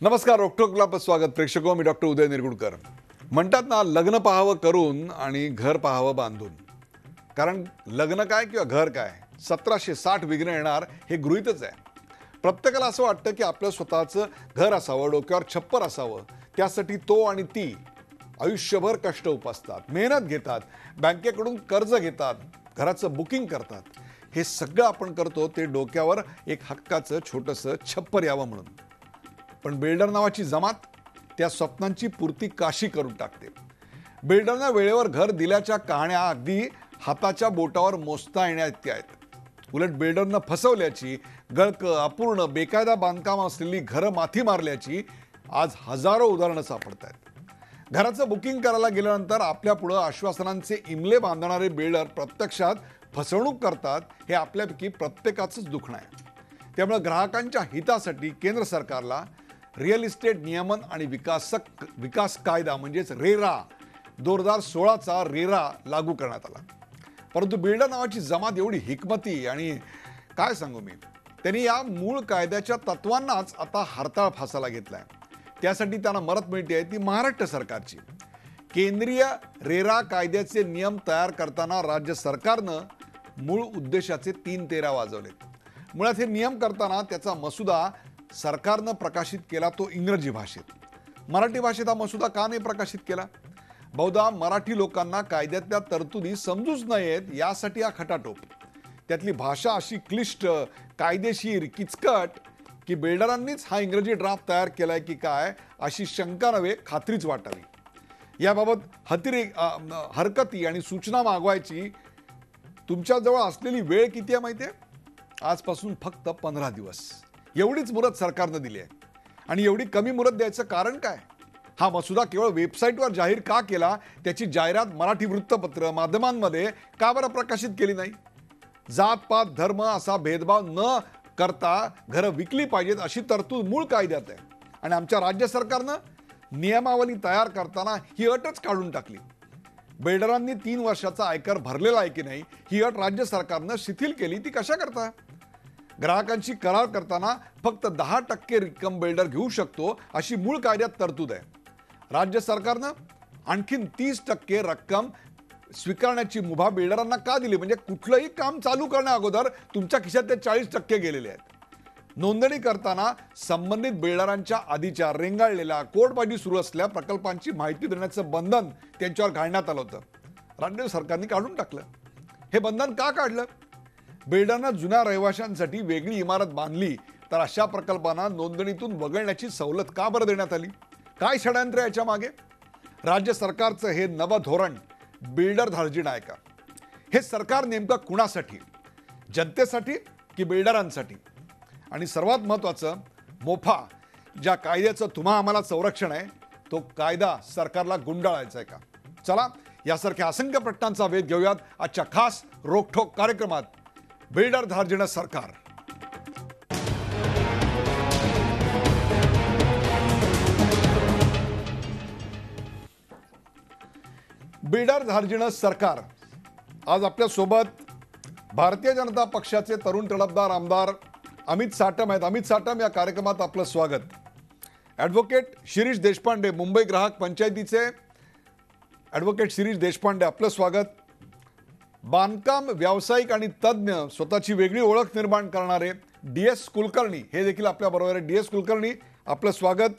नमस्कार. रोकठोक क्लबमध्ये स्वागत. प्रेक्षको, मी डॉक्टर उदय निरगुडकर. म्हणतात ना, लग्न पाहावं करून आणि घर पाहावं बांधून. कारण लग्न काय किंवा घर काय 1760 विघ्न येणार हे गृहीतच आहे. प्रत्येकाला असं वाटतं की आपलं स्वतःचं घर असावं, डोक्यावर छप्पर असावं. त्यासाठी तो आणि ती आयुष्यभर कष्ट उपसतात, मेहनत घेतात, बँकेकडून कर्ज घेतात, घराचं बुकिंग करतात. हे सगळं आपण करतो ते डोक्यावर एक हक्काचं छोटंसं छप्पर यावं म्हणून. पण बिल्डर नावाची जमात त्या स्वप्नांची पूर्ती काशी करून टाकते. बिल्डरना वेळेवर घर दिल्याच्या कहाण्या अगदी हाताच्या बोटावर मोजता येण्याइतक्या आहेत. उलट बिल्डरनं फसवल्याची, गळकं, अपूर्ण, बेकायदा बांधकाम असलेली घरं माथी मारल्याची आज हजारो उदाहरणं सापडत आहेत. घराचं बुकिंग करायला गेल्यानंतर आपल्यापुढं आश्वासनांचे इमले बांधणारे बिल्डर प्रत्यक्षात फसवणूक करतात हे आपल्यापैकी प्रत्येकाचंच दुखणं आहे. त्यामुळे ग्राहकांच्या हितासाठी केंद्र सरकारला रिअल इस्टेट नियमन आणि विकास कायदा म्हणजेच रेरा 2016चा रेरा लागू करण्यात आला. परंतु बिल्डर नावाची जमात एवढी हिकमती आणि काय सांगू मी, त्यांनी या मूळ कायद्याच्या तत्वांनाच आता हरताळ फासाला घेतलाय. त्यासाठी त्यांना मदत मिळते ती महाराष्ट्र सरकारची. केंद्रीय रेरा कायद्याचे नियम तयार करताना राज्य सरकारनं मूळ उद्देशाचे 3 तेरा वाजवलेत. मुळात हे नियम करताना त्याचा मसुदा सरकारनं प्रकाशित केला तो इंग्रजी भाषेत. मराठी भाषेत हा मसुदा का नाही प्रकाशित केला? बहुधा मराठी लोकांना कायद्यातल्या तरतुदी समजूच नयेत यासाठी हा खटाटोप. त्यातली भाषा अशी क्लिष्ट, कायदेशीर, किचकट की बिल्डरांनीच हा इंग्रजी ड्राफ्ट तयार केलाय की काय अशी शंका नव्हे खात्रीच वाटावी. याबाबत हरकती आणि सूचना मागवायची तुमच्याजवळ असलेली वेळ किती आहे माहिती आहे? आजपासून फक्त 15 दिवस. एवढीच मुदत सरकारनं दिली आहे. आणि एवढी कमी मुदत द्यायचं कारण काय? हा मसुदा केवळ वेबसाईटवर जाहीर का केला, त्याची जाहिरात मराठी वृत्तपत्र माध्यमांमध्ये का बरं प्रकाशित केली नाही? जात पात धर्म असा भेदभाव न करता घरं विकली पाहिजेत अशी तरतूद मूळ कायद्यात आहे. आणि आमच्या राज्य सरकारनं नियमावली तयार करताना ही अटच काढून टाकली. बिल्डरांनी 3 वर्षाचा आयकर भरलेला आहे की नाही ही अट राज्य सरकारनं शिथिल केली. ती कशा करता? ग्राहकांची करार करताना फक्त 10% रक्कम बिल्डर घेऊ शकतो अशी मूळ कायद्यात तरतूद आहे. राज्य सरकारनं आणखीन 30% रक्कम स्वीकारण्याची मुभा बिल्डरांना का दिली? म्हणजे कुठलंही काम चालू करण्या अगोदर तुमच्या खिशात ते 40% गेलेले आहेत. नोंदणी करताना संबंधित बिल्डरांच्या आधीच्या रेंगाळलेल्या कोर्टबाजी सुरू असलेल्या प्रकल्पांची माहिती देण्याचं बंधन त्यांच्यावर घालण्यात आलं होतं. राज्य सरकारने काढून टाकलं. हे बंधन का काढलं? बिल्डरना जुन्या रहिवाशांसाठी वेगळी इमारत बांधली तर अशा प्रकल्पांना नोंदणीतून वगळण्याची सवलत का बरं देण्यात आली? काय षड्यंत्र याच्या मागे? राज्य सरकारचं हे नवं धोरण बिल्डर धार्जिण आहे का? हे सरकार नेमकं कुणासाठी? जनतेसाठी की बिल्डरांसाठी? आणि सर्वात महत्त्वाचं, मोफा ज्या कायद्याचं तुम्हा आम्हाला संरक्षण आहे तो कायदा सरकारला गुंडाळायचा आहे का? चला यासारख्या असंख्य प्रश्नांचा वेध घेऊयात आजच्या खास रोकठोक कार्यक्रमात. बिल्डर धार्जिण सरकार. बिल्डर धार्जिण सरकार. आज आपल्या सोबत भारतीय जनता पक्षाचे तरुण तडफदार आमदार अमित साटम आहेत. अमित साटम, या कार्यक्रमात आपलं स्वागत. ॲडव्होकेट शिरीष देशपांडे, मुंबई ग्राहक पंचायतीचे ॲडव्होकेट शिरीष देशपांडे, आपलं स्वागत. बांधकाम व्यावसायिक आणि तज्ज्ञ, स्वतःची वेगळी ओळख निर्माण करणारे DS कुलकर्णी हे देखील आपल्याबरोबर आहे. DS कुलकर्णी, आपलं स्वागत.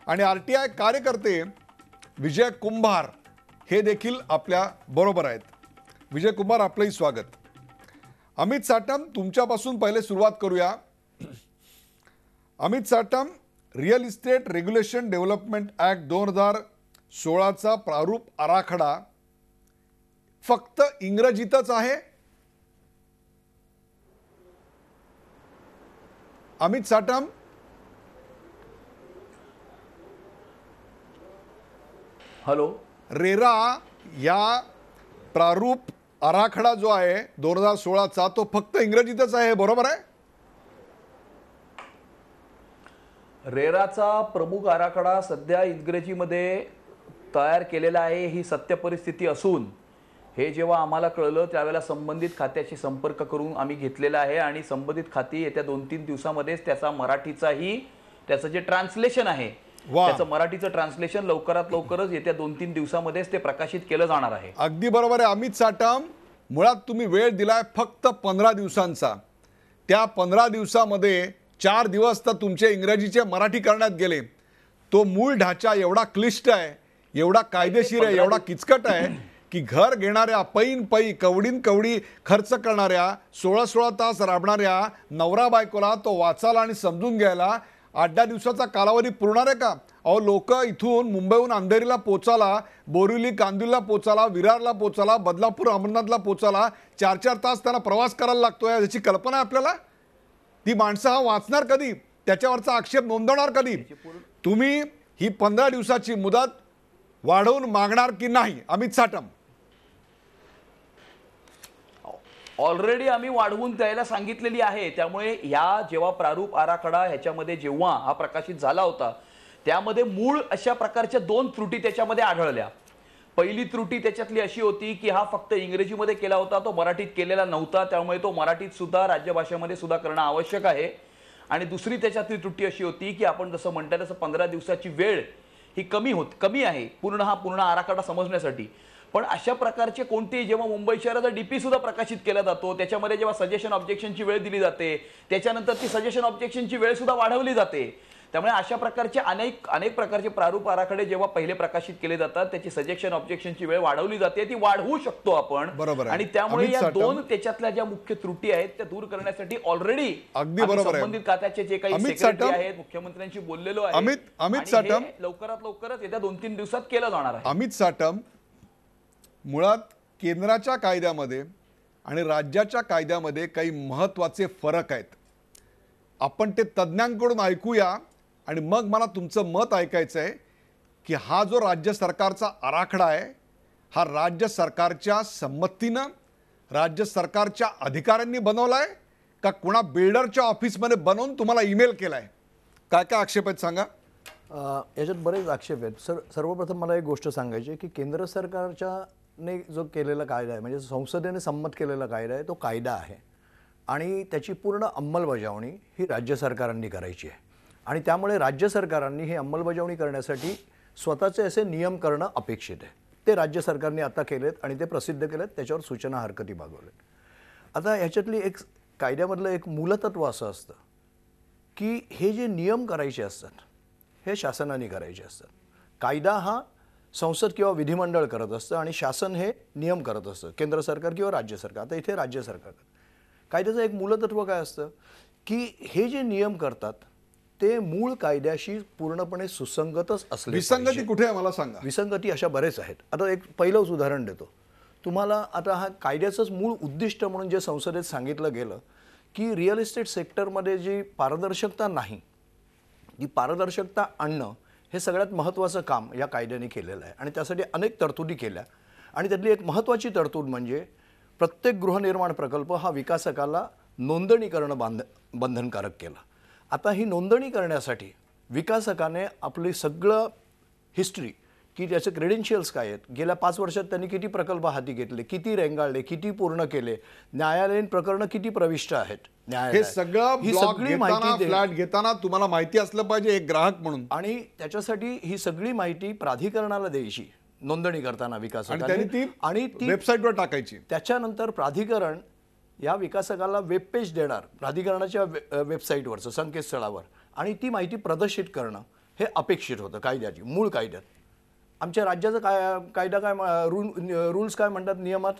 आणि RTI कार्यकर्ते विजय कुंभार हे देखील आपल्या बरोबर आहेत. विजय कुंभार, आपलंही स्वागत. अमित साटम, तुमच्यापासून पहिले सुरुवात करूया. Amit Satam, real estate regulation development act 2016चा प्रारूप आराखडा फक्त इंग्रजीतच आहे? अमित साटम, हॅलो. रेरा या प्रारूप आराखडा जो आहे 2016चा तो फक्त इंग्रजीतच आहे, बरोबर आहे? रेराचा प्रमुख आराखडा सध्या इंग्रजीमध्ये तयार केलेला आहे ही सत्य परिस्थिती असून हे जेव्हा आम्हाला कळलं त्यावेळेला संबंधित खात्याशी संपर्क करून आम्ही घेतलेला आहे आणि संबंधित खाती येत्या 2-3 दिवसामध्येच त्याचा मराठीचाही त्याचं जे ट्रान्सलेशन आहे वा. त्याचं मराठीचं ट्रान्सलेशन लवकरात लवकरच येत्या 2-3 दिवसामध्येच ते प्रकाशित केलं जाणार आहे. अगदी बरोबर आहे अमित साटम. मुळात तुम्ही वेळ दिलाय फक्त 15 दिवसांचा. त्या 15 दिवसामध्ये 4 दिवस तर तुमचे इंग्रजीचे मराठी करण्यात गेले. तो मूळ ढाचा एवढा क्लिष्ट आहे, एवढा कायदेशीर आहे, एवढा किचकट आहे की घर घेणाऱ्या पैन पै कवडीन कवडी खर्च करणाऱ्या 16-16 तास राबणाऱ्या नवरा बायकोला तो वाचायला आणि समजून घ्यायला 8-10 दिवसाचा कालावधी पुरणार आहे का? अहो लोक इथून मुंबईहून अंधेरीला पोचायला, बोरिवली कांदिवलीला पोचायला, विरारला पोचायला, बदलापूर अमरनाथला पोचायला 4-4 तास त्यांना प्रवास करायला लागतोय. याची कल्पना आहे आपल्याला? ती माणसं हा वाचणार कधी? त्याच्यावरचा आक्षेप नोंदवणार कधी? तुम्ही ही 15 दिवसाची मुदत वाढवून मागणार की नाही अमित साटम? ऑलरेडी आम्ही वाढवून द्यायला सांगितलेली आहे. त्यामुळे ह्या जेव्हा प्रारूप आराखडा ह्याच्यामध्ये जेव्हा हा प्रकाशित झाला होता त्यामध्ये मूळ अशा प्रकारच्या 2 त्रुटी त्याच्यामध्ये आढळल्या. पहिली त्रुटी त्याच्यातली अशी होती की हा फक्त इंग्रजीमध्ये केला होता, तो मराठीत केलेला नव्हता. त्यामुळे तो मराठीत सुद्धा राज्यभाषेमध्ये सुद्धा करणं आवश्यक आहे. आणि दुसरी त्याच्यातली त्रुटी अशी होती की आपण जसं म्हणता तसं 15 दिवसाची वेळ ही कमी आहे हा पूर्ण आराखडा समजण्यासाठी. पण अशा प्रकारचे कोणतेही जेव्हा मुंबई शहराचा डीपी सुद्धा प्रकाशित केला जातो त्याच्यामध्ये जेव्हा सजेशन ऑब्जेक्शनची वेळ दिली जाते त्याच्यानंतर ती सजेशन ऑब्जेक्शनची वेळ सुद्धा वाढवली जाते. त्यामुळे अशा प्रकारचे अनेक प्रकारचे प्रारूप आराखडे जेव्हा पहिले प्रकाशित केले जातात त्याची सजेशन ऑब्जेक्शनची वेळ वाढवली जाते, ती वाढवू शकतो आपण. आणि त्यामुळे या 2 त्याच्यातल्या ज्या मुख्य त्रुटी आहेत त्या दूर करण्यासाठी ऑलरेडी अगदी बरोबर आहे संबंधित खात्याचे जे काही सेक्रेटरी आहेत मुख्यमंत्र्यांशी बोललेलो आहे. अमित साटम लवकरात लवकरच येत्या 2-3 दिवसात केलं जाणार आहे. अमित साटम, मुळात केंद्राच्या कायद्यामध्ये आणि राज्याच्या कायद्यामध्ये काही महत्त्वाचे फरक आहेत. आपण ते तज्ज्ञांकडून ऐकूया आणि मग मला तुमचं मत ऐकायचं आहे की हा जो राज्य सरकारचा आराखडा आहे हा राज्य सरकारच्या संमतीनं राज्य सरकारच्या अधिकाऱ्यांनी बनवला आहे का कुणा बिल्डरच्या ऑफिसमध्ये बनवून तुम्हाला ईमेल केलाय? काय काय आक्षेप आहेत सांगा. याच्यात बरेच आक्षेप आहेत. सर्वप्रथम मला एक गोष्ट सांगायची आहे की केंद्र सरकारने जो केलेला कायदा आहे म्हणजे संसदेने संमत केलेला कायदा आहे तो कायदा आहे आणि त्याची पूर्ण अंमलबजावणी ही राज्य सरकारांनी करायची आहे. आणि त्यामुळे राज्य सरकारांनी ही अंमलबजावणी करण्यासाठी स्वतःचे असे नियम करणं अपेक्षित आहे. ते राज्य सरकारने आता केलेत आणि ते प्रसिद्ध केलेत, त्याच्यावर सूचना हरकती मागवल्यात. आता ह्याच्यातली एक कायद्यामधलं एक मूलतत्व असं असतं की हे जे नियम करायचे असतात हे शासनाने करायचे असतात. कायदा हा संसद किंवा विधिमंडळ करत असतं आणि शासन हे नियम करत असतं, केंद्र सरकार किंवा राज्य सरकार. आता इथे राज्य सरकार. कायद्याचं एक मूलतत्व काय असतं की हे जे नियम करतात ते मूळ कायद्याशी पूर्णपणे सुसंगतच असले. विसंगती कुठे आहे मला सांगा. विसंगती अशा बरेच आहेत. आता एक पहिलंच उदाहरण देतो तुम्हाला. आता हा कायद्याचंच मूळ उद्दिष्ट म्हणून जे संसदेत सांगितलं गेलं की रिअल इस्टेट सेक्टरमध्ये जी पारदर्शकता नाही ती पारदर्शकता आणणं हे सगळ्यात महत्त्वाचं काम या कायद्याने केलेलं आहे. आणि त्यासाठी अनेक तरतुदी केल्या आणि त्यातली एक महत्त्वाची तरतूद म्हणजे प्रत्येक गृहनिर्माण प्रकल्प हा विकासकाला नोंदणी करणं बंधनकारक केलं. आता ही नोंदणी करण्यासाठी विकासकाने आपली सगळं हिस्ट्री की त्याचे क्रेडेन्शियल्स काय आहेत, गेल्या 5 वर्षात त्यांनी किती प्रकल्प हाती घेतले, किती रेंगाळले, किती पूर्ण केले, न्यायालयीन प्रकरणं किती प्रविष्ट आहेत, हे सगळं ही ब्लॉक सगळी घेताना माहिती फ्लॅट घेताना तुम्हाला माहिती असलं पाहिजे एक ग्राहक म्हणून. आणि त्याच्यासाठी ही सगळी माहिती प्राधिकरणाला द्यायची नोंदणी करताना विकासकाने आणि ती वेबसाईटवर टाकायची. त्याच्यानंतर प्राधिकरण या विकासकाला वेब पेज देणार प्राधिकरणाच्या वेबसाईटवरचं संकेतस्थळावर आणि ती माहिती प्रदर्शित करणं हे अपेक्षित होतं कायद्याची मूळ कायद्यात. आमच्या राज्याचा कायदा काय रूल्स काय म्हणतात नियमात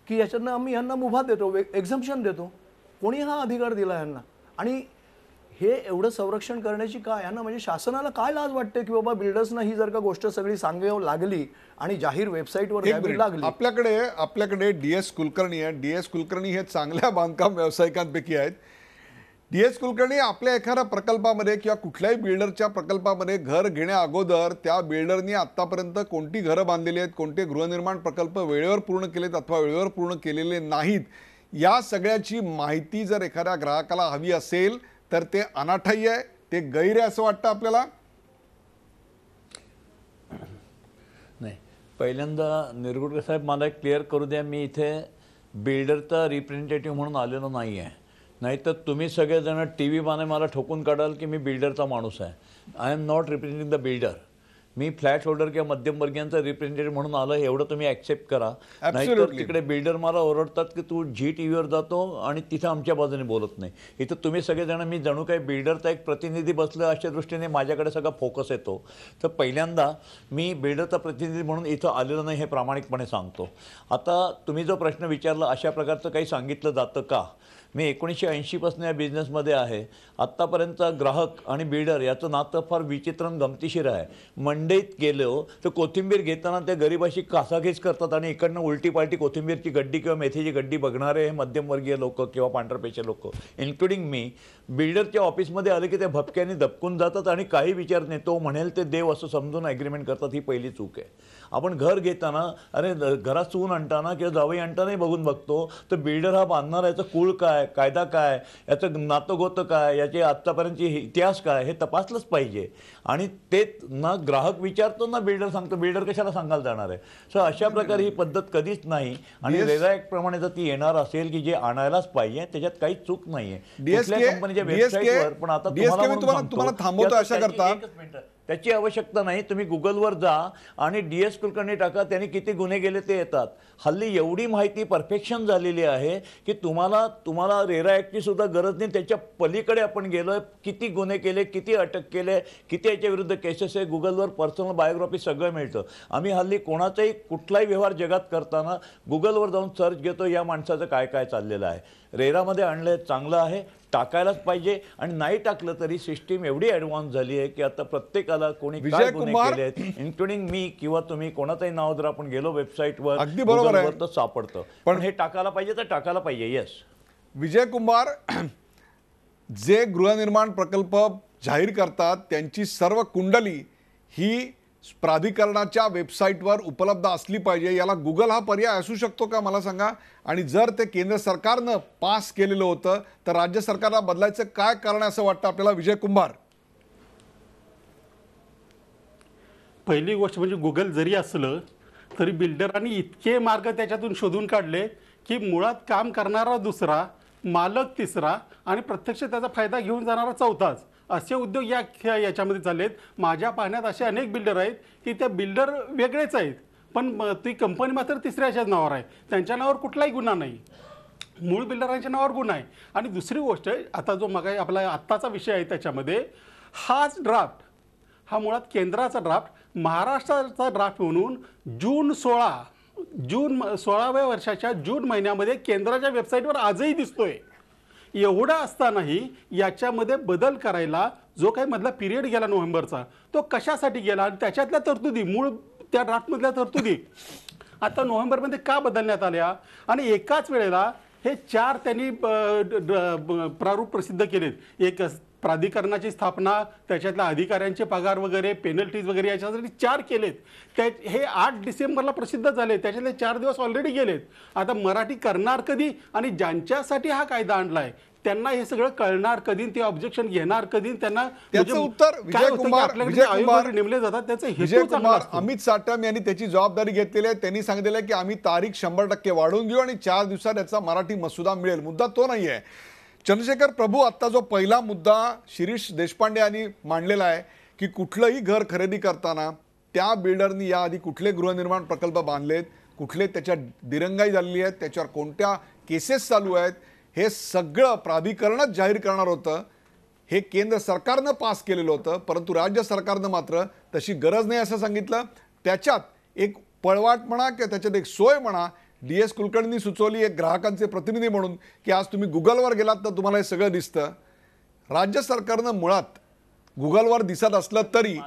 की याच्यातनं आम्ही ह्यांना मुभा देतो, एक्झम्पशन देतो. कोणी हा अधिकार दिला ह्यांना? आणि हे एवढं संरक्षण करण्याची काय यांना म्हणजे शासनाला काय लाज वाटते की बाबा बिल्डर्सना ही जर का गोष्ट सगळी सांगावं लागली आणि जाहीर वेबसाईटवर द्यावी लागली. आपल्याकडे DS कुलकर्णी आहे. DS कुलकर्णी हे चांगल्या बांधकाम व्यावसायिकांपैकी आहेत. DS कुलकर्णी आपल्या एखाद्या प्रकल्पामध्ये किंवा कुठल्याही बिल्डरच्या प्रकल्पामध्ये घर घेण्या अगोदर त्या बिल्डरनी आतापर्यंत कोणती घरं बांधलेली आहेत, कोणते गृहनिर्माण प्रकल्प वेळेवर पूर्ण केलेत अथवा वेळेवर पूर्ण केलेले नाहीत, या सगळ्याची माहिती जर एखाद्या ग्राहकाला हवी असेल तर ते अनाठायी आहे, ते गैर आहे असं वाटतं आपल्याला? नाही, पहिल्यांदा निरगुडकर साहेब मला क्लिअर करू द्या, मी इथे बिल्डरचा रिप्रेझेंटेटिव्ह म्हणून आलेलो नाही आहे. नाहीतर तुम्ही सगळेजण टी व्हीमाने मला ठोकून काढाल की मी बिल्डरचा माणूस आहे. I am not representing the builder. Me flat holder किंवा मध्यमवर्गीयांचा रिप्रेझेंटेटिव्ह म्हणून आलं, एवढं तुम्ही ॲक्सेप्ट करा. नाहीतर Absolutely. तिकडे बिल्डर मला ओरडतात की तू झी टी व्हीवर जातो आणि तिथं आमच्या बाजूने बोलत नाही. इथं तुम्ही सगळेजण मी जणू काही बिल्डरचा एक प्रतिनिधी बसलं अशा दृष्टीने माझ्याकडे सगळा फोकस येतो. तर पहिल्यांदा मी बिल्डरचा प्रतिनिधी म्हणून इथं आलेलो नाही हे प्रामाणिकपणे सांगतो. आता तुम्ही जो प्रश्न विचारला अशा प्रकारचं काही सांगितलं जातं का? मी 1980पासून या बिझनेसमध्ये आहे. आत्तापर्यंत ग्राहक आणि बिल्डर याचं नातं फार विचित्र आणि गमतीशीर आहे. मंडईत गेलो तर कोथिंबीर घेताना ते गरीबाशी कासाकीस करतात आणि इकडनं उलटी पालटी कोथिंबीरची गड्डी किंवा मेथीची गड्डी बघणारे हे मध्यमवर्गीय लोक किंवा पांढरपेशे लोक, इन्क्लुडिंग मी, बिल्डरच्या ऑफिसमध्ये आले की ते भपक्याने दबकून जातात आणि काही विचारत नाही. तो म्हणेल ते देव असं समजून ॲग्रीमेंट करतात. ही पहिली चूक आहे. आपण घर घेताना, अरे घरात सून आणताना किंवा जावई आणतानाही बघून बघतो तर बिल्डर हा बांधणार, याचं कुळ काय, कायदा काय, याचं नातंगोतं काय, याचे आत्तापर्यंतचे इतिहास काय, हे तपासलंच पाहिजे. आणि ते ना ग्राहक विचारतो ना बिल्डर सांगतो. बिल्डर कशाला सांगायला जाणार आहे? सो अशा प्रकारे ही पद्धत कधीच नाही. आणि रेरा ॲक्ट प्रमाणे जर ती येणार असेल की जे आणायलाच पाहिजे, त्याच्यात काही चूक नाहीये कुठल्या कंपनीच्या वेबसाईटवर. पण आता तुम्हाला थांबवतो अशा करता त्याची आवश्यकता नाही. तुम्ही गुगलवर जा आणि DS कुलकर्णी टाका, त्यांनी किती गुन्हे गेले ते येतात. हल्ली एवढी माहिती परफेक्शन झालेली आहे की तुम्हाला रेरा ॲक्टची सुद्धा गरज नाही. त्याच्या पलीकडे आपण गेलो, किती गुन्हे केले, किती अटक केले, किती याच्या विरुद्ध केसेस आहे, गुगलवर पर्सनल बायोग्राफी सगळं मिळतं. आम्ही हल्ली कोणाचाही कुठलाही व्यवहार जगात करताना गुगलवर जाऊन सर्च घेतो, या माणसाचं काय काय चाललेलं आहे. रेरामध्ये आणलं चांगलं आहे, टाकायलाच पाहिजे. आणि नाही टाकलं तरी सिस्टीम एवढी ॲडव्हान्स झाली आहे की आता प्रत्येकाला कोणी काय गुन्हे केले आहेत, इन्क्लुडिंग मी किंवा तुम्ही कोणाचाही नाव जर आपण गेलो वेबसाईटवर, अगदी बरोबर आहे, तर सापडतं. पण हे टाकायला पाहिजे तर टाकायला पाहिजे. येस, विजय कुमार, जे गृहनिर्माण प्रकल्प जाहीर करतात त्यांची सर्व कुंडली ही प्राधिकरणाच्या वेबसाईटवर उपलब्ध असली पाहिजे. याला गुगल हा पर्याय असू शकतो का, मला सांगा? आणि जर ते केंद्र सरकारनं पास केलेलं होतं तर राज्य सरकारला बदलायचं काय कारण आहे असं वाटतं आपल्याला, विजय कुमार? पहिली गोष्ट म्हणजे गुगल जरी असलं तरी बिल्डरांनी इतके मार्ग त्याच्यातून शोधून काढले की मुळात काम करणारा दुसरा, मालक तिसरा आणि प्रत्यक्ष त्याचा फायदा घेऊन जाणारा चौथाच, असे उद्योग याच्यामध्ये चाललेत. माझ्या पाहण्यात असे अनेक बिल्डर आहेत की त्या बिल्डर वेगळेच आहेत, पण ती कंपनी मात्र तिसऱ्याच्याच नावावर आहे. त्यांच्या नावावर कुठलाही गुन्हा नाही, मूळ बिल्डरांच्या नावावर गुन्हा आहे. आणि दुसरी गोष्ट, आता जो मग आपला आत्ताचा विषय आहे त्याच्यामध्ये हाच ड्राफ्ट, हा मुळात केंद्राचा ड्राफ्ट, महाराष्ट्राचा ड्राफ्ट म्हणून जून 16व्या वर्षाच्या जून महिन्यामध्ये केंद्राच्या वेबसाईटवर आजही दिसतोय. एवढा असतानाही याच्यामध्ये बदल करायला जो काही मधला पिरियड गेला नोव्हेंबरचा, तो कशासाठी गेला? आणि त्याच्यातल्या तरतुदी, मूळ त्या ड्राफ्टमधल्या तरतुदी आता नोव्हेंबरमध्ये का बदलण्यात आल्या? आणि एकाच वेळेला हे 4 त्यांनी प्रारूप प्रसिद्ध केलेत. एक प्राधिकरणाची स्थापना, त्याच्यातल्या अधिकाऱ्यांचे पगार वगैरे, पेनल्टीज वगैरे, याच्यासाठी 4 केलेत. हे 8 डिसेंबरला प्रसिद्ध झाले, त्याच्यातले 4 दिवस ऑलरेडी गेलेत. आता मराठी करणार कधी? आणि ज्यांच्यासाठी हा कायदा आणलाय त्यांना हे सगळं कळणार कधी? ते ऑब्जेक्शन घेणार कधी? त्यांना त्याचं उत्तर विजय कुमार आयोग नेमले जातात, त्याचं हेतू चांगला असतो. अमित साटम यांनी त्याची जबाबदारी घेतलेली आहे. त्यांनी सांगितलेलं आहे की आम्ही तारीख 100% वाढवून घेऊ आणि 4 दिवसात याचा मराठी मसुदा मिळेल. मुद्दा तो नाही आहे. चंद्रशेखर प्रभू, आत्ता जो पहिला मुद्दा शिरीष देशपांडे यांनी मांडलेला आहे की कुठलंही घर खरेदी करताना त्या बिल्डरनी याआधी कुठले गृहनिर्माण प्रकल्प बांधलेत, कुठले त्याच्या दिरंगाई झालेली आहेत, त्याच्यावर कोणत्या केसेस चालू आहेत, हे सगळं प्राधिकरणच जाहीर करणार होतं. हे केंद्र सरकारनं पास केलेलं होतं, परंतु राज्य सरकारनं मात्र तशी गरज नाही असं सांगितलं. त्याच्यात एक पळवाट म्हणा किंवा त्याच्यात एक सोय म्हणा, DS कुलकर्णी सुचवली एक ग्राहकांचे प्रतिनिधी म्हणून की आज तुम्ही गुगलवर गेलात तर तुम्हाला हे सगळं दिसतं. राज्य सरकारनं मुळात गुगलवर दिसत असलं तरी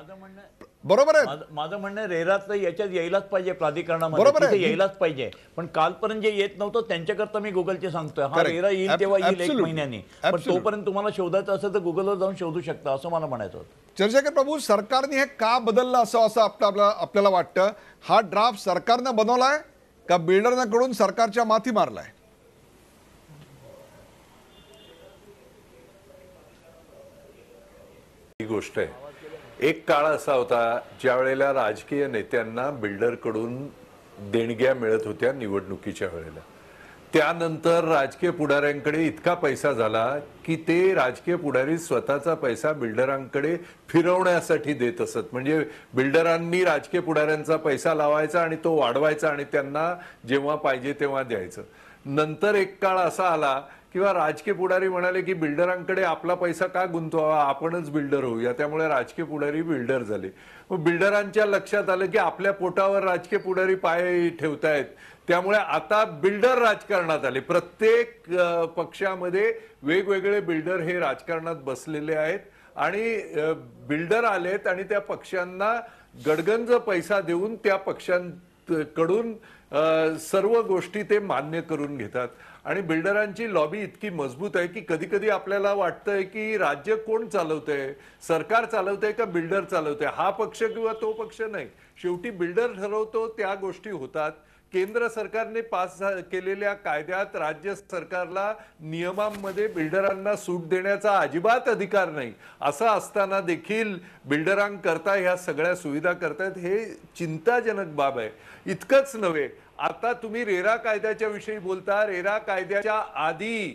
बरोबर आहे. माझं म्हणणं रेरात याच्यात यायलाच पाहिजे, प्राधिकरणामध्ये यायलाच पाहिजे. पण कालपर्यंत जे येत नव्हतं त्यांच्याकरता मी गुगलचे सांगतोय. हा रेरा येईल तेव्हा येईल 1 महिन्यानी, पण तोपर्यंत तुम्हाला शोधायचं असेल तर गुगलवर जाऊन शोधू शकता, असं मला म्हणायचं होतं. चंद्रशेखर प्रभू, सरकारने हे का बदललं असं आपल्याला वाटतं? हा ड्राफ्ट सरकारनं बनवलाय का बिल्डरकडून सरकारच्या माथी मारलाय? ही गोष्ट आहे. एक काळ असा होता ज्या वेळेला राजकीय नेत्यांना बिल्डरकडून देणग्या मिळत होत्या निवडणुकीच्या वेळेला. त्यानंतर राजकीय पुढाऱ्यांकडे इतका पैसा झाला की ते राजकीय पुढारी स्वतःचा पैसा बिल्डरांकडे फिरवण्यासाठी देत असत. म्हणजे बिल्डरांनी राजकीय पुढाऱ्यांचा पैसा लावायचा आणि तो वाढवायचा आणि त्यांना जेव्हा पाहिजे तेव्हा द्यायचं. नंतर एक काळ असा आला किंवा राजकीय पुढारी म्हणाले की बिल्डरांकडे आपला पैसा का गुंतवावा, आपणच बिल्डर होऊया. त्यामुळे राजकीय पुढारी बिल्डर झाले. मग बिल्डरांच्या लक्षात आलं की आपल्या पोटावर राजकीय पुढारी पाय ठेवतायत, त्यामुळे आता बिल्डर राजकारणात आले. प्रत्येक पक्षामध्ये वेगवेगळे बिल्डर हे राजकारणात बसलेले आहेत आणि बिल्डर आलेत आणि त्या पक्षांना गडगंज पैसा देऊन त्या पक्षांकडून सर्व गोष्टी ते मान्य करून घेतात. आणि बिल्डरांची लॉबी इतकी मजबूत आहे की कधी कधी आपल्याला वाटतंय की राज्य कोण चालवतंय, सरकार चालवतंय का बिल्डर चालवतंय. हा पक्ष किंवा तो पक्ष नाही, शेवटी बिल्डर ठरवतो, त्या गोष्टी होतात. केंद्र सरकारने पास केलेल्या कायद्यात राज्य सरकारला नियमांमध्ये बिल्डरांना सूट देण्याचा अजिबात अधिकार नाही. असं असताना देखील बिल्डरांकरता ह्या सगळ्या सुविधा करतायत, हे चिंताजनक बाब आहे. इतकंच नव्हे, आता तुम्ही रेरा कायद्याच्या विषयी बोलता. रेरा कायद्याच्या आधी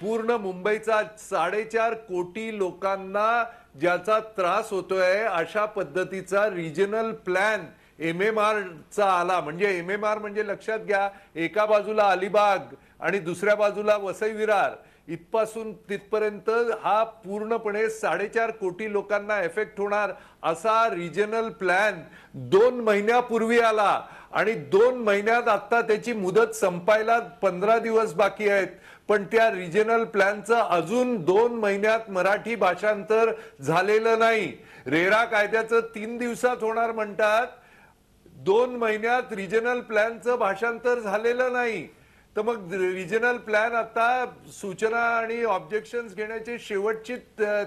पूर्ण मुंबईचा 4.5 कोटी लोकांना ज्याचा त्रास होतोय अशा पद्धतीचा रिजनल प्लॅन MMR चा आला. म्हणजे MMR म्हणजे लक्षात घ्या, एका बाजूला अलिबाग आणि दुसऱ्या बाजूला वसई विरार, इथपासून तिथपर्यंत हा पूर्णपणे 4.5 कोटी लोकांना एफेक्ट होणार असा रिजनल प्लॅन 2 महिन्यापूर्वी आला. आणि 2 महिन्यात आता त्याची मुदत संपायला 15 दिवस बाकी आहेत. पण त्या रिजनल प्लॅनचं अजून 2 महिन्यात मराठी भाषांतर झालेलं नाही. रेरा कायद्याचं 3 दिवसात होणार म्हणतात, 2 महिन्यात रिजनल प्लॅनचं भाषांतर झालेलं नाही. तर मग रिजनल प्लॅन आता सूचना आणि ऑब्जेक्शन्स घेण्याची शेवटची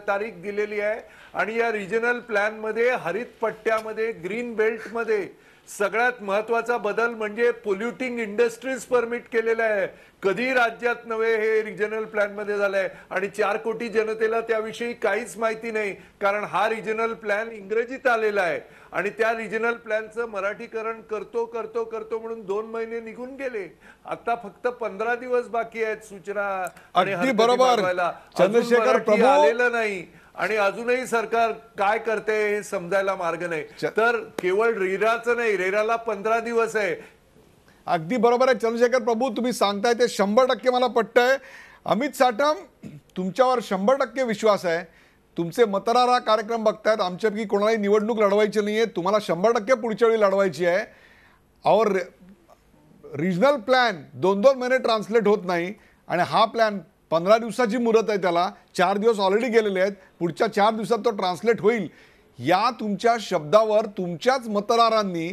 तारीख दिलेली आहे. आणि या रिजनल प्लॅन मध्ये हरित पट्ट्यामध्ये, ग्रीन बेल्ट मध्ये सगळ्यात महत्वाचा बदल म्हणजे पोल्युटिंग इंडस्ट्रीज परमिट केलेला आहे. कधी राज्यात नव्हे हे रिजनल प्लॅन मध्ये झालंय. आणि 4 कोटी जनतेला त्याविषयी काहीच माहिती नाही, कारण हा रिजनल प्लॅन इंग्रजीत आलेला आहे. आणि त्या रिजनल प्लॅनचं मराठीकरण करतो म्हणून 2 महिने निघून गेले. आता फक्त 15 दिवस बाकी आहेत सूचना आणि अगदी बरोबर. चंद्रशेखर प्रभू आलेलं नाही आणि अजूनही सरकार काय करते हे समजायला मार्ग नाही. तर केवळ रेराचं नाही, रेराला 15 दिवस आहे. अगदी बरोबर आहे चंद्रशेखर प्रभू, तुम्ही सांगताय ते 100% मला पटतंय. अमित साटम, तुमच्यावर 100% विश्वास आहे. तुमचे मतदार कार्यक्रम बघतायत, आमच्यापैकी कोणालाही निवडणूक लढवायची नाहीये, तुम्हाला 100% पुढच्या वेळी लढवायची आहे. और रिजनल प्लॅन 2-2 महिने ट्रान्सलेट होत नाही आणि हा प्लॅन 15 दिवसाची मुदत आहे, त्याला 4 दिवस ऑलरेडी गेलेले आहेत, पुढच्या 4 दिवसात तो ट्रान्सलेट होईल. या तुमच्या शब्दावर तुमच्याच मतदारांनी,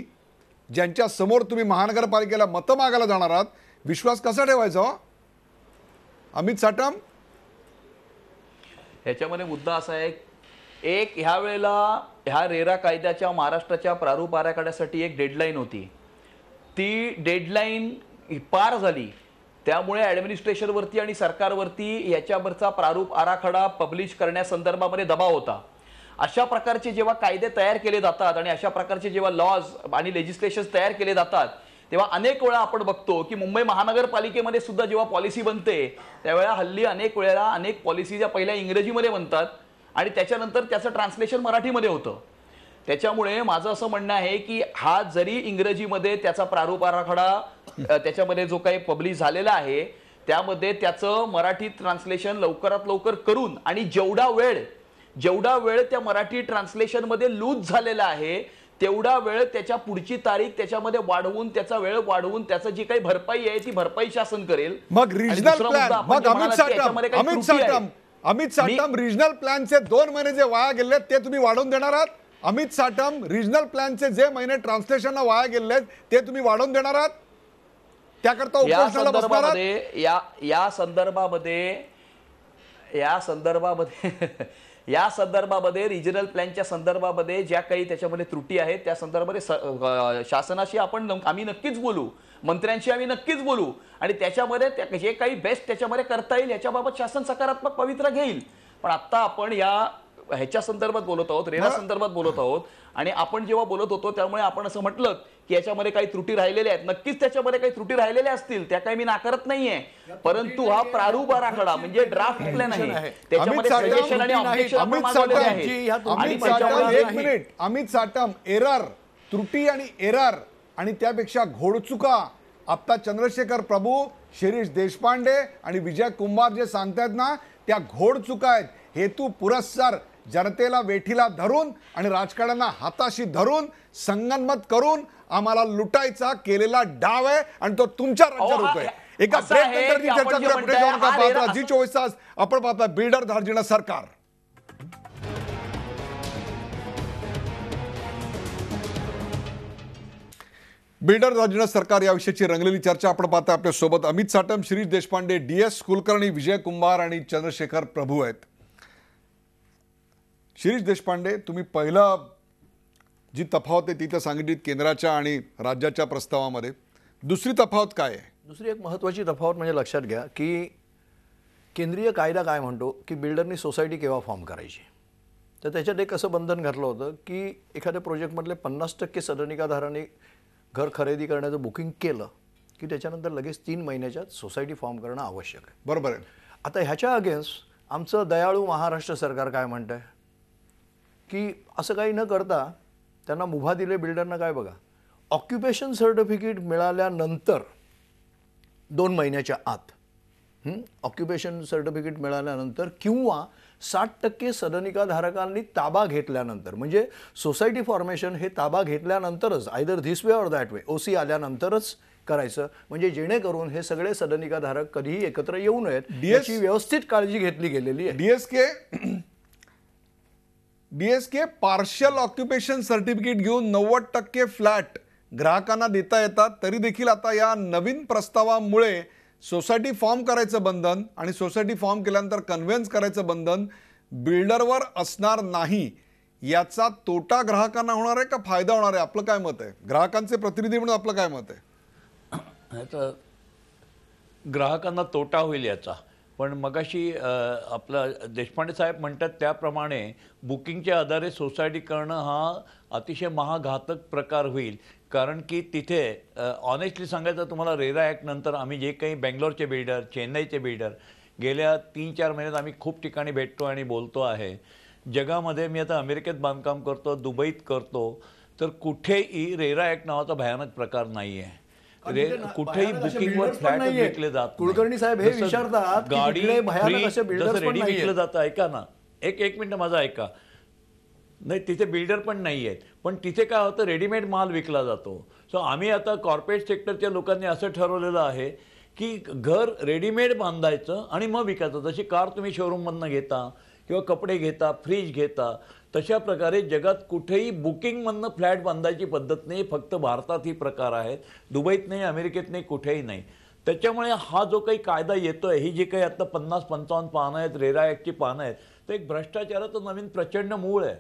ज्यांच्या समोर तुम्ही महानगरपालिकेला मतं मागायला जाणार आहात, विश्वास कसा ठेवायचा हो अमित साटम? ह्याच्यामध्ये मुद्दा असा आहे, एक ह्या वेळेला ह्या रेरा कायद्याच्या महाराष्ट्राच्या प्रारूप आराखड्यासाठी एक डेडलाईन होती. ती डेडलाईन पार झाली, त्यामुळे ॲडमिनिस्ट्रेशनवरती आणि सरकारवरती याच्यावरचा प्रारूप आराखडा पब्लिश करण्यासंदर्भामध्ये दबाव होता. अशा प्रकारचे जेव्हा कायदे तयार केले जातात आणि अशा प्रकारचे जेव्हा लॉज आणि लेजिस्लेशन तयार केले जातात, तेव्हा अनेक वेळा आपण बघतो की मुंबई महानगरपालिकेमध्ये सुद्धा जेव्हा पॉलिसी बनते त्यावेळेला हल्ली अनेक वेळेला अनेक पॉलिसी ज्या पहिल्या इंग्रजीमध्ये बनतात आणि त्याच्यानंतर त्याचं ट्रान्सलेशन मराठीमध्ये होतं. त्याच्यामुळे माझं असं म्हणणं आहे की हा जरी इंग्रजीमध्ये त्याचा प्रारूप आराखडा त्याच्यामध्ये जो काही पब्लिश झालेला आहे त्यामध्ये त्याचं मराठी ट्रान्सलेशन लवकरात लवकर करून आणि जेवढा वेळ त्या मराठी ट्रान्सलेशनमध्ये लूज झालेला आहे तेवढा वेळ त्याच्या पुढची तारीख त्याच्यामध्ये वाढवून त्याचा वेळ वाढवून त्याचं जी काही भरपाई आहे ती भरपाई शासन करेल. मग रिजनल प्लॅन, मग अमित साटम रिजनल प्लॅनचे 2 महिने जे वाया गेले ते तुम्ही वाढवून देणार आहात? अमित साटम, रिजनल प्लॅनचे जे महिने ट्रान्सलेशनला वाया गेले ते तुम्ही वाढवून देणार आहात? त्याकरता उपोषणाला बसणार आहात? या संदर्भामध्ये रिजनल प्लॅनच्या संदर्भामध्ये ज्या काही त्याच्यामध्ये त्रुटी आहेत त्या संदर्भामध्ये शासनाशी आम्ही नक्कीच बोलू, मंत्र्यांशी आम्ही नक्कीच बोलू आणि त्याच्यामध्ये जे काही बेस्ट त्याच्यामध्ये करता येईल याच्याबाबत शासन सकारात्मक पवित्रा घेईल. पण आता आपण या ह्याच्या संदर्भात बोलत आहोत, रेरा संदर्भात बोलत आहोत. आणि आपण जेव्हा बोलत होतो त्यामुळे आपण असं म्हटलं की याच्यामध्ये काही त्रुटी राहिलेल्या आहेत. नक्कीच त्याच्यामध्ये काही त्रुटी राहिलेल्या असतील, त्या काही मी नाकारत नाहीये. परंतु हा प्रारूप आराखडा म्हणजे ड्राफ्ट प्लॅन आहे, त्याच्यामध्ये सजेशन आणि ऑब्जेक्शन आपण मागवलेले आहेत. आणि त्याच्यामध्ये एक मिनिट, अमित साटम, एरर, त्रुटी आणि एरर आणि त्यापेक्षा घोडचुका आता चंद्रशेखर प्रभू, शिरीष देशपांडे आणि विजय कुंभार जे सांगतायत ना, त्या घोडचुका आहेत. हेतू पुरस्सर जनतेला वेठीला धरून आणि राजकारण्यांना हाताशी धरून संगनमत करून आम्हाला लुटायचा केलेला डाव आहे आणि तो तुमच्या राज्यात होतोय. एका असं ब्रेक आहे नंतर की आपण जे म्हणतोय, हा रेरा- जी 24 तास आपण पाहता बिल्डर धार्जिणं सरकार. बिल्डर धार्जिणं सरकार या विषयाची रंगलेली चर्चा आपण पाहता. आपल्या सोबत अमित साटम, शिरीष देशपांडे, DS कुलकर्णी, विजय कुंभार आणि चंद्रशेखर प्रभू आहेत. शिरीष देशपांडे, तुम्ही पहिलं जी तफावत आहे ती तर सांगितलीत केंद्राच्या आणि राज्याच्या प्रस्तावामध्ये. दुसरी तफावत काय आहे? दुसरी एक महत्त्वाची तफावत म्हणजे लक्षात घ्या की केंद्रीय कायदा काय म्हणतो की बिल्डरनी सोसायटी केव्हा फॉर्म करायची. तर त्याच्यात एक असं बंधन घातलं होतं की एखाद्या प्रोजेक्टमधले 50% सदनिकाधारांनी घर खरेदी करण्याचं बुकिंग केलं की त्याच्यानंतर लगेच 3 महिन्याच्यात सोसायटी फॉर्म करणं आवश्यक आहे. बरोबर आहे. आता ह्याच्या अगेन्स्ट आमचं दयाळू महाराष्ट्र सरकार काय म्हणतं आहे की असं काही न करता त्यांना मुभा दिले बिल्डरना. काय बघा, ऑक्युपेशन सर्टिफिकेट मिळाल्यानंतर 2 महिन्याच्या आत ऑक्युपेशन सर्टिफिकेट मिळाल्यानंतर किंवा 60% सदनिकाधारकांनी ताबा घेतल्यानंतर, म्हणजे सोसायटी फॉर्मेशन हे ताबा घेतल्यानंतरच, either this way or that way, OC आल्यानंतरच करायचं. म्हणजे जेणेकरून हे सगळे सदनिकाधारक कधीही एकत्र येऊ नयेत याची व्यवस्थित काळजी घेतली गेलेली आहे. डीएसके पार्शियल ऑक्युपेशन सर्टिफिकेट घेऊन 90% फ्लॅट ग्राहकांना देता येतात. तरी देखील आता या नवीन प्रस्तावामुळे सोसायटी फॉर्म करायचं बंधन आणि सोसायटी फॉर्म केल्यानंतर कन्व्हेन्स करायचं बंधन बिल्डरवर असणार नाही. याचा तोटा ग्राहकांना होणार आहे का फायदा होणार आहे? आपलं काय मत आहे? ग्राहकांचे प्रतिनिधी म्हणून आपलं काय मत आहे? ह्याचा ग्राहकांना तोटा होईल याचा. पण मगाशी आपला देशपांडे साहेब म्हणतात त्याप्रमाणे बुकिंगच्या आधारे सोसायटी करणं हा अतिशय महाघातक प्रकार होईल. कारण की तिथे ऑनेस्टली सांगायचं तुम्हाला, रेरा ॲक्ट नंतर आम्ही जे काही बेंगलोरचे बिल्डर, चेन्नईचे बिल्डर गेल्या 3-4 महिन्यात आम्ही खूप ठिकाणी भेटतो आणि बोलतो आहे. जगामध्ये मी आता अमेरिकेत बांधकाम करतो, दुबईत करतो, तर कुठेही रेरा ॲक्ट नावाचा भयानक प्रकार नाही आहे. कुठेही बुकिंगवर फ्लॅट विकले जात नाही. कुलकर्णी साहेब हे विचारतात की गाडी तिकडे भयानक असे builders जसं पण रेडी नाहीयेत. विकलं जातं, ऐका ना, एक मिनिट माझा ऐका. नाही, तिथे बिल्डर पण नाही आहेत, पण तिथे काय होतं, रेडीमेड माल विकला जातो. सो आम्ही आता कॉर्पोरेट सेक्टरच्या लोकांनी असं ठरवलेलं आहे की घर रेडीमेड बांधायचं आणि मग विकायचं. जशी कार तुम्ही शोरूममधनं घेता किंवा कपडे घेता, फ्रीज घेता, तशा प्रकारे जगात कुठेही बुकिंगमधनं फ्लॅट बांधायची पद्धत नाही. फक्त भारतात ही प्रकार आहेत, दुबईत नाही, अमेरिकेत नाही, कुठेही नाही. त्याच्यामुळे हा जो काही कायदा येतोय, ही जी काही आता 50-55 पानं आहेत, रेरा ॲक्टची पानं आहेत, तर एक भ्रष्टाचाराचं नवीन प्रचंड मूळ आहे.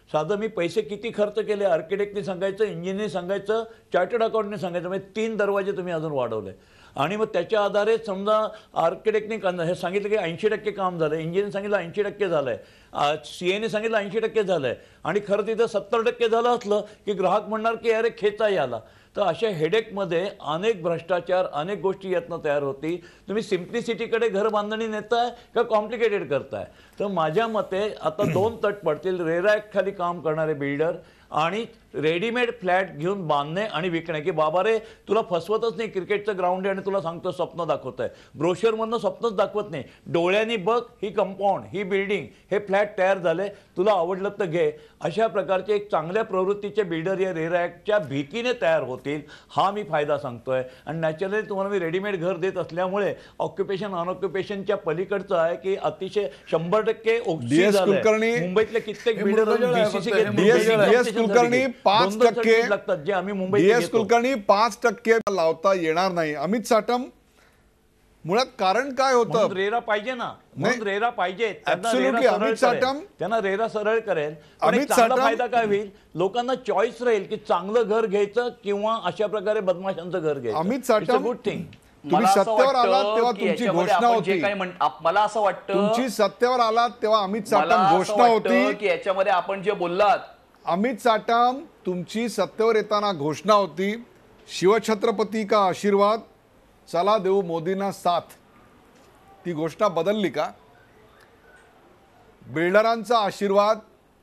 साधं मी पैसे किती खर्च केले, आर्किटेक्टने सांगायचं, इंजिनिअरने सांगायचं, चार्टर्ड अकाउंटने सांगायचं, म्हणजे 3 दरवाजे तुम्ही अजून वाढवले. आणि मग त्याच्या आधारे समजा आर्किटेक्टने हे सांगितलं की 80% काम झालं, इंजिनिअरने सांगितलं 80% झालं आहे, CAने सांगितलं 80% झालं आहे, आणि खरं तिथं 70% झालं असलं की ग्राहक म्हणणार की अरे खेचा याला. तर अशा हेडेकमध्ये अनेक भ्रष्टाचार, अनेक गोष्टी यातनं तयार होती. तुम्ही सिम्प्लिसिटीकडे घर बांधणी नेताय का कॉम्प्लिकेटेड करताय? तर माझ्या मते आता 2 तट पडतील, रेरा ॲक्ट खाली काम करणारे बिल्डर आणि रेडीमेड फ्लॅट घेऊन बांधणे आणि विकणे. की बाबा रे, तुला फसवतच नाही, क्रिकेटचं ग्राउंड आहे आणि तुला सांगतो स्वप्न दाखवत आहे, ब्रोशरमधनं स्वप्नच दाखवत नाही, डोळ्यांनी बघ ही कंपाऊंड, ही बिल्डिंग, हे फ्लॅट तयार झाले, तुला आवडलं तर घे. अशा प्रकारचे एक चांगल्या प्रवृत्तीचे बिल्डर या रेरा ॲक्टच्या भीतीने तयार होतील, हा मी फायदा सांगतोय. आणि नॅचरली तुम्हाला मी रेडीमेड घर देत असल्यामुळे ऑक्युपेशन अनऑक्युपेशनच्या पलीकडचं आहे की अतिशय 100% ओक्सी झालंय. मुंबईतले कित्येक बिल्डर कुलकर्णी 5% लागतात जे आम्ही मुंबईत DS कुलकर्णी 5% लावता येणार नाही. अमित साटम, मुळात कारण काय होतं? रेरा पाहिजे ना, म्हणून रेरा पाहिजे. Absolutely. अमित साटम, त्यांना रेरा सरळ करेल. अमित चांगला साटम, फायदा काय होईल, लोकांना चॉईस राहील की चांगलं घर घ्यायचं किंवा अशा प्रकारे बदमाशांचं घर घ्यायचं. Amit Satam, good thing. तुम्ही मला असं सत्तेवर आलात वाटतं तेव्हा की तुमची याच्यामध्ये घोषणा आपण जे होती. काही मला असं वाटतं तुमची सत्तेवर आलात तेव्हा अमित मला साटम असं घोषणा वाटतं होती. की याच्यामध्ये आपण जे बोललात अमित साटम तुमची सत्तेवर येताना घोषणा होती, शिवछत्रपती का आशीर्वाद, चला देऊ मोदींना साथ. ती घोषणा बदलली का? बिल्डरांचा आशीर्वाद,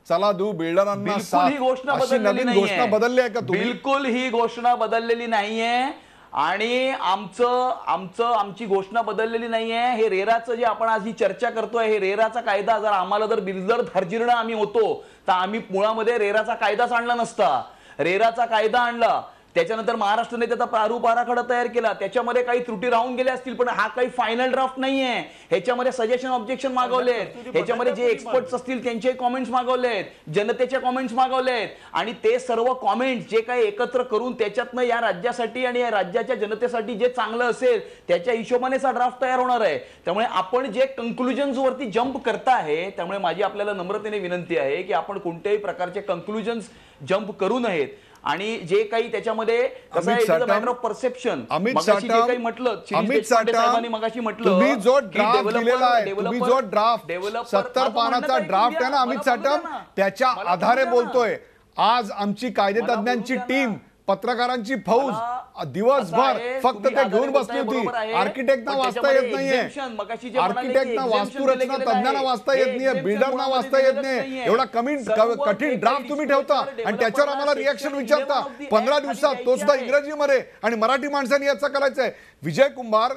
चला देऊ बिल्डरांना बिलकुल साथ, ही घोषणा अशी बदललेली नवीन नाहीये. घोषणा बदलली आहे का तुम्ही? बिलकुल ही घोषणा बदललेली नाहीये आणि आमची घोषणा बदललेली नाहीये. हे रेराचं जे आपण आज ही चर्चा करतोय, हे रेराचा कायदा जर आम्हाला जर बिल्डर धार्जिर्ण आम्ही होतो तर आम्ही मुळामध्ये रेराचा कायदाच आणला नसता. रेराचा कायदा आणला, त्याच्यानंतर महाराष्ट्राने त्याचा प्रारूप आराखडा तयार केला, त्याच्यामध्ये काही त्रुटी राहून गेल्या असतील पण हा काही फायनल ड्राफ्ट नाहीये. ह्याच्यामध्ये सजेशन ऑब्जेक्शन मागवलेत, ह्याच्यामध्ये जे एक्सपर्ट्स असतील त्यांचे कॉमेंट्स मागवलेत, जनतेचे कॉमेंट्स मागवलेत आणि ते सर्व कॉमेंट्स जे काही एकत्र करून त्याच्यातनं या राज्यासाठी आणि या राज्याच्या जनतेसाठी जे चांगलं असेल त्याच्या हिशोबानेच हा ड्राफ्ट तयार होणार आहे. त्यामुळे आपण जे कंक्लुजन्स वरती जंप करता आहे, त्यामुळे माझी आपल्याला नम्रतेने विनंती आहे की आपण कोणत्याही प्रकारचे कंक्लुजन्स जंप करू नयेत आणि जे काही त्याच्यामध्ये कसं आहे, मॅटर ऑफ परसेप्शन. अमित मगाशी जे साटम, काही म्हटलं, शिरीष अमित देशपांडे साटम, साहेबांनी मगाशी म्हटलं तुम्ही जो की ड्राफ्ट developer- दिलेला आहे, developer- तुम्ही जो ड्राफ्ट developer- 70 माझं म्हणणं पानाचा काय ड्राफ्ट तुम्ही आहे ना द्या, अमित मला बोलू साटम, द्या ना. त्याच्या मला आधारे बोलू द्या ना. बोलतोय. आज आमची कायदेतज्ञांची मला बोलू द्या टीम, ना. पत्रकारांची फौज मला दिवसभर असं आहे, फक्त तुम्ही ते आधारे घेऊन बसली बोलताय, होती. बरोबर आहे. आर्किटेक्टना पण वाचता येत त्याच्यामध्ये नाहीये, exemption, मगाशी जे म्हणाले की आर्किटेक्टना exemption वास्तुरचना दिलं गेलेलं तज्ञांना आहे. वाचता हे येत नाहीये, exemption बिल्डरना मध्ये वाचता येत दिलेलंच नाहीये. नाहीये. एवढा सर्व कठीण जे ड्राफ्ट काही तुम्ही ठेवता disclosure आणि त्याच्यावर आम्हाला developer रिएक्शन section विचारता. 11 of the 15 act दिवसात खाली तो सुद्धा द्यायची आहे. इंग्रजीमध्ये आणि मराठी माणसांनी याचं करायचंय. विजय कुंभार,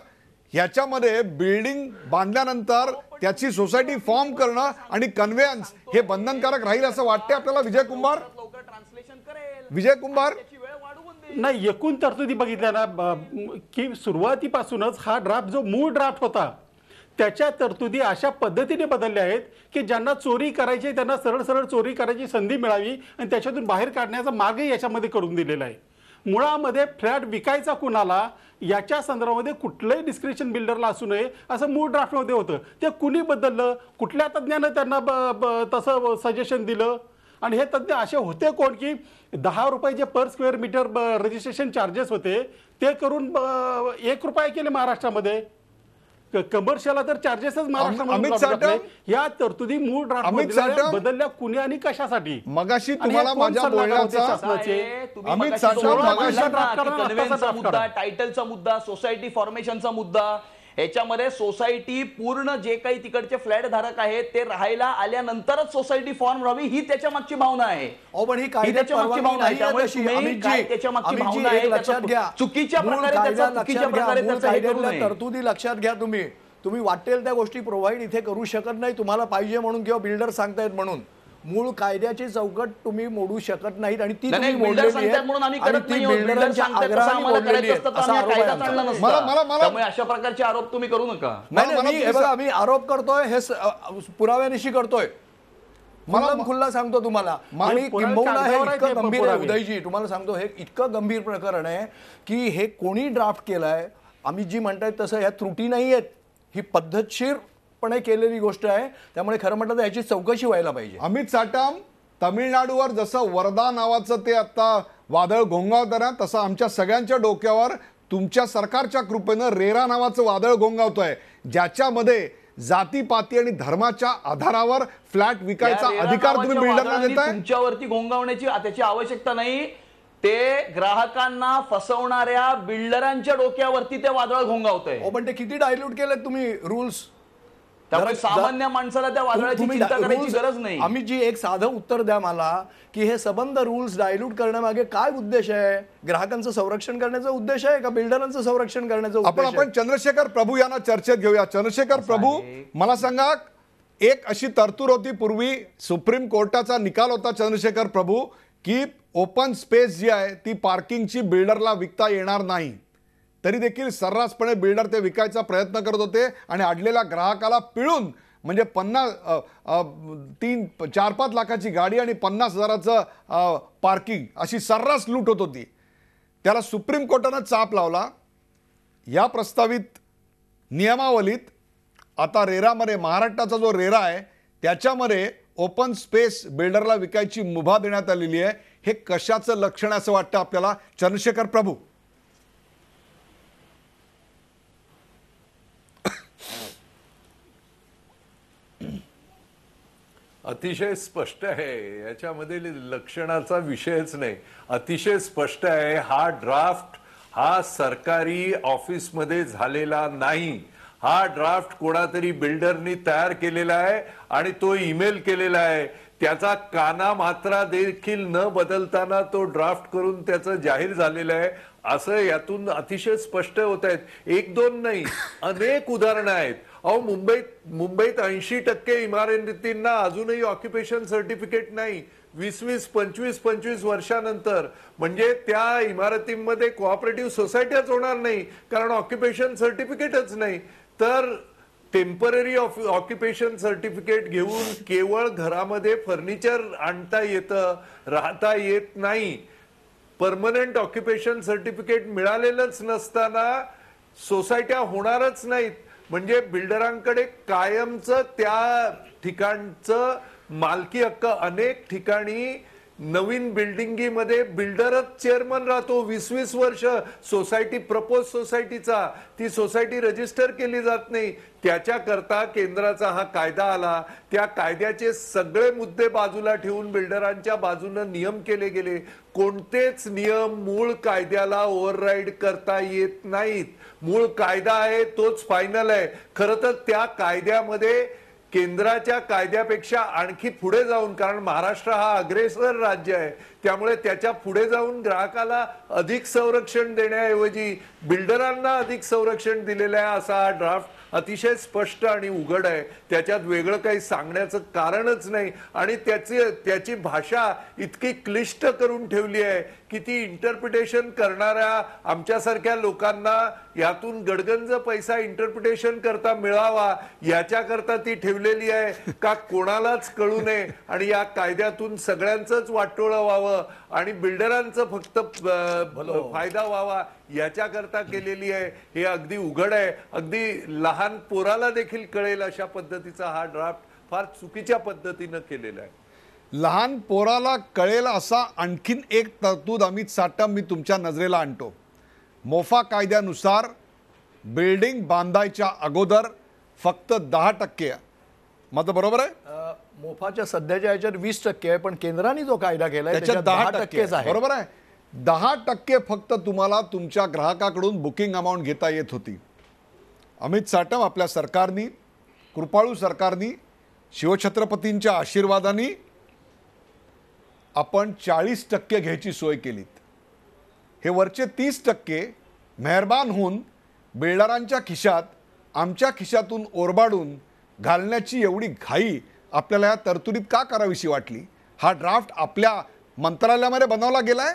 याच्यामध्ये बिल्डिंग बांधल्यानंतर त्याची सोसायटी फॉर्म करणं आणि कन्व्हेयन्स हे बंधनकारक राहील असं वाटतंय आपल्याला विजय कुंभार? लवकर ट्रान्सलेशन करेल, विजय कुंभार, त्याची वेळ वाढवून देईल. नाही, एकूण तरतुदी बघितल्या ना की सुरुवातीपासूनच हा ड्राफ्ट जो मूळ ड्राफ्ट होता त्याच्या तरतुदी अशा पद्धतीने बदलल्या आहेत की ज्यांना चोरी करायची त्यांना सरळ सरळ चोरी करायची संधी मिळावी आणि त्याच्यातून बाहेर काढण्याचा मार्गही याच्यामध्ये करून दिलेला आहे. मुळामध्ये फ्लॅट विकायचा कुणाला याच्या संदर्भामध्ये कुठलंही डिस्क्रिप्शन बिल्डरला असू नये असं मूळ ड्राफ्टमध्ये होतं. ते कुणी बदललं, कुठल्या तज्ज्ञानं त्यांना तसं सजेशन दिलं आणि हे तज्ज्ञ असे होते कोण की 10 रुपये जे per square metre registration charges होते ते करून 1 रुपया केले महाराष्ट्रामध्ये. कमर्शियलला तर चार्जेसच अमित महाराष्ट्रामध्ये साटम, लागले. या तरतुदी मूळ अमित ड्राफ्ट साटम, बदलल्या कुणी आणि कशासाठी? मगाशी आणि तुम्हाला हे कोण माझ्या सल्लागार होते बोलण्याचा शासनाचे? तुम्ही अमित मगाशी साटम, जो मुद्दा मगाशी मांडला ड्राफ्ट ना, करा, की आत्ताचा कन्व्हेन्सचा ड्राफ्ट मुद्दा, करा. टायटलचा मुद्दा, सोसायटी फॉर्मेशनचा मुद्दा, ह्याच्यामध्ये सोसायटी पूर्ण जे काही तिकडचे फ्लॅट धारक आहेत ते राहायला आल्यानंतरच सोसायटी फॉर्म व्हावी ही त्याच्या मागची भावना आहे. अहो पण ही ही कायद्यात त्याच्या मागची परवानगी भावना आहे. नाही आहे त्यामुळे तशी. तुम्ही अमितजी, काय त्याच्या मागची अमितजी, भावना आहे एक लक्षात त्याचं घ्या. चुकीच्या मूळ प्रकारे कायदा त्याचं चुकीच्या लक्षात घ्या. प्रकारे मूळ त्याचं हे करू कायद्यातल्या नये. तरतुदी लक्षात घ्या. तुम्ही वाटेल त्या गोष्टी प्रोव्हाइड इथे करू शकत नाही, तुम्हाला पाहिजे म्हणून किंवा बिल्डर सांगतायत म्हणून. मूळ कायद्याची चौकट तुम्ही मोडू शकत नाहीत आणि ती नाही, तुम्ही builder मोडलेली सांगतात आहे म्हणून आम्ही आणि करत ती नाही आहोत. builder बिल्डरांच्या सांगतात तसं आग्रहाने आम्हाला मोडलेली करायचं आहे असतं तर असा आम्ही आरोप आहे कायदाच आमचा. आणला नसता. मला- त्यामुळे अशा प्रकारचे आरोप तुम्ही करू नका. नाही मला नाही, मी- हे तुम्ही बघा, मी आरोप करतोय हे पुराव्यानिशी करतोय. खुल्ला सांगतो तुम्हाला. आणि पुरावे किंबहुना हे कागदावर आहेत इतकं ते गंभीर आहे पुरावे. उदयजी, तुम्हाला सांगतो हे इतकं गंभीर प्रकरण आहे की हे कोणी ड्राफ्ट केलाय, अमित जी म्हणतायत तसं ह्या त्रुटी नाही आहेत, ही पद्धतशीरपणे केलेली गोष्ट आहे. त्यामुळे खरं म्हटलं तर याची चौकशी व्हायला पाहिजे. अमित साटम, तमिळनाडूवर जसं वर्धा नावाचं ते आता वादळ घोंगावतं ना, तसं आमच्या सगळ्यांच्या डोक्यावर तुमच्या सरकारच्या कृपेनं रेरा नावाचं वादळ घोंगावतोय, ज्याच्यामध्ये जातीपाती आणि धर्माच्या आधारावर फ्लॅट विकायचा या रेरा अधिकार तुम्ही नावाच्या बिल्डरला वादळाने देताय. तुमच्यावरती घोंगावण्याची त्याची आवश्यकता नाही. ते ग्राहकांना फसवणाऱ्या बिल्डरांच्या डोक्यावरती ते वादळ घोंगावतंय. हो पण ते किती डायल्यूट केलेत तुम्ही रूल्स. त्यामुळे सामान्य माणसाला त्या वादळाची चिंता करायची गरज नाही. आम्ही जी एक साधं उत्तर द्या मला की हे सबंध रूल्स डायल्यूट करण्यामागे काय उद्देश आहे? ग्राहकांचं संरक्षण करण्याचा उद्देश आहे का बिल्डरांचं संरक्षण करण्याचा उद्देश आहे? आपण चंद्रशेखर प्रभू यांना चर्चेत घेऊया. चंद्रशेखर प्रभू, मला सांगा, एक अशी तरतूद होती पूर्वी, सुप्रीम कोर्टाचा निकाल होता चंद्रशेखर प्रभू, की ओपन स्पेस जी आहे ती पार्किंगची बिल्डरला विकता येणार नाही. तरी देखील सर्रासपणे बिल्डर ते विकायचा प्रयत्न करत होते आणि अडलेल्या ग्राहकाला पिळून, म्हणजे 4-5 लाखाची गाडी आणि 50,000चं पार्किंग, अशी सर्रास लूट होत होती. त्याला सुप्रीम कोर्टानं चाप लावला. या प्रस्तावित नियमावलीत आता रेरामध्ये, महाराष्ट्राचा जो रेरा आहे त्याच्यामध्ये ओपन स्पेस बिल्डरला विकायची मुभा देण्यात आलेली आहे. हे कशाचं लक्षण असं वाटतं आपल्याला चंद्रशेखर प्रभू? अतिशय स्पष्ट आहे, याच्यामध्ये लक्षणाचा विषयच नाही. अतिशय स्पष्ट आहे, हा ड्राफ्ट हा सरकारी ऑफिसमध्ये झालेला नाही. हा ड्राफ्ट कोणातरी बिल्डरनी तयार केलेला आहे आणि तो ईमेल केलेला आहे. त्याचा काना मात्रा देखील न बदलताना तो ड्राफ्ट करून त्याचं जाहीर झालेलं आहे असं यातून अतिशय स्पष्ट होत आहेत. एक दोन नाही, अनेक उदाहरणं आहेत. अहो, मुंबईत 80% इमारतींना अजूनही ऑक्युपेशन सर्टिफिकेट नाही. 20-20, 25-25 वर्षानंतर. म्हणजे त्या इमारतींमध्ये कोऑपरेटिव्ह सोसायट्याच होणार नाही, कारण ऑक्युपेशन सर्टिफिकेटच नाही. तर टेम्पररी ऑक्युपेशन सर्टिफिकेट घेऊन केवळ घरामध्ये फर्निचर आणता येतं, राहता येत नाही. परमनंट ऑक्युपेशन सर्टिफिकेट मिळालेलंच नसताना सोसायट्या होणारच नाहीत. म्हणजे बिल्डरांकडे कायमचं त्या ठिकाणचं मालकी हक्क, अनेक ठिकाणी नवीन बिल्डिंगीमध्ये बिल्डरच चेअरमन राहतो 20-20 वर्ष. सोसायटी प्रपोज सोसायटीचा, ती सोसायटी रजिस्टर केली जात नाही. त्याच्याकरता केंद्राचा हा कायदा आला. त्या कायद्याचे सगळे मुद्दे बाजूला ठेवून बिल्डरांच्या बाजूने नियम केले गेले. कोणतेच नियम मूळ कायद्याला ओव्हरराईड करता येत नाहीत. मूळ कायदा आहे तोच फायनल आहे. खरं तर त्या कायद्यामध्ये केंद्राच्या कायद्यापेक्षा आणखी पुढे जाऊन, कारण महाराष्ट्र हा अग्रेसर राज्य आहे, त्यामुळे त्याच्या पुढे जाऊन ग्राहकाला अधिक संरक्षण देण्याऐवजी बिल्डरांना अधिक संरक्षण दिलेलं आहे असा हा ड्राफ्ट अतिशय स्पष्ट आणि उघड आहे. त्याच्यात वेगळं काही सांगण्याचं कारणच नाही. आणि त्याची भाषा इतकी क्लिष्ट करून ठेवली आहे की ती इंटरप्रिटेशन करणाऱ्या आमच्यासारख्या लोकांना यातून गडगंज पैसा इंटरप्रिटेशन करता मिळावा याच्याकरता ती ठेवलेली आहे का कोणालाच कळू नये आणि या कायद्यातून सगळ्यांचंच वाटोळं व्हावं आणि बिल्डरांचं फक्त फायदा व्हावा याच्याकरता केलेली आहे. हे अगदी उघड आहे. अगदी लहान पोराला देखील कळेल अशा पद्धतीचा हा ड्राफ्ट फार चुकीच्या पद्धतीनं केलेला आहे. लहान पोराला कळेल असा आणखीन एक तरतूद अमित साटम मी तुमच्या नजरेला आणतो. मोफा कायद्यानुसार बिल्डिंग बांधायच्या अगोदर फक्त 10%, माझं बरोबर आहे? मोफाच्या सध्याच्या याच्यात 20% आहे, पण केंद्राने जो कायदा केलाय त्याच्यात 10% आहे. बरोबर आहे. 10% फक्त तुम्हाला तुमच्या ग्राहकाकडून बुकिंग अमाऊंट घेता येत होती. अमित साटम, आपल्या सरकारनी, कृपाळू सरकारनी, शिवछत्रपतींच्या आशीर्वादाने आपण 40% घ्यायची सोय केलीत. हे वरचे 30% मेहरबान होऊन बिल्डरांच्या खिशात, आमच्या खिशातून ओरबाडून घालण्याची एवढी घाई आपल्याला या तरतुदीत का करावीशी वाटली? हा ड्राफ्ट आपल्या मंत्रालयामध्ये बनवला गेलाय.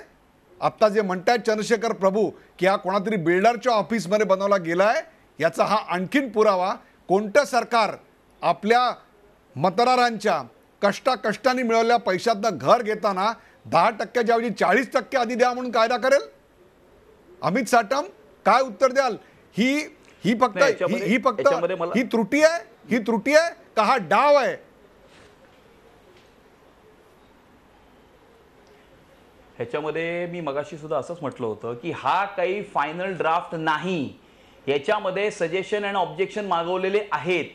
आत्ता जे म्हणतायत चंद्रशेखर प्रभू की हा कोणातरी बिल्डरच्या ऑफिसमध्ये बनवला गेलाय, याचा हा आणखीन पुरावा. कोणतं सरकार आपल्या मतदारांच्या कष्टाने मिळवलेल्या पैशातनं घर घेताना 10%च्या ऐवजी 40% आधी द्या म्हणून कायदा करेल? अमित साटम, काय उत्तर द्याल? ही फक्त ही त्रुटी आहे? ही त्रुटी आहे का हा डाव आहे? ह्याच्यामध्ये मी मगाशी सुद्धा असंच म्हटलं होतं की हा काही फायनल ड्राफ्ट नाही. याच्यामध्ये सजेशन अँड ऑब्जेक्शन मागवलेले आहेत.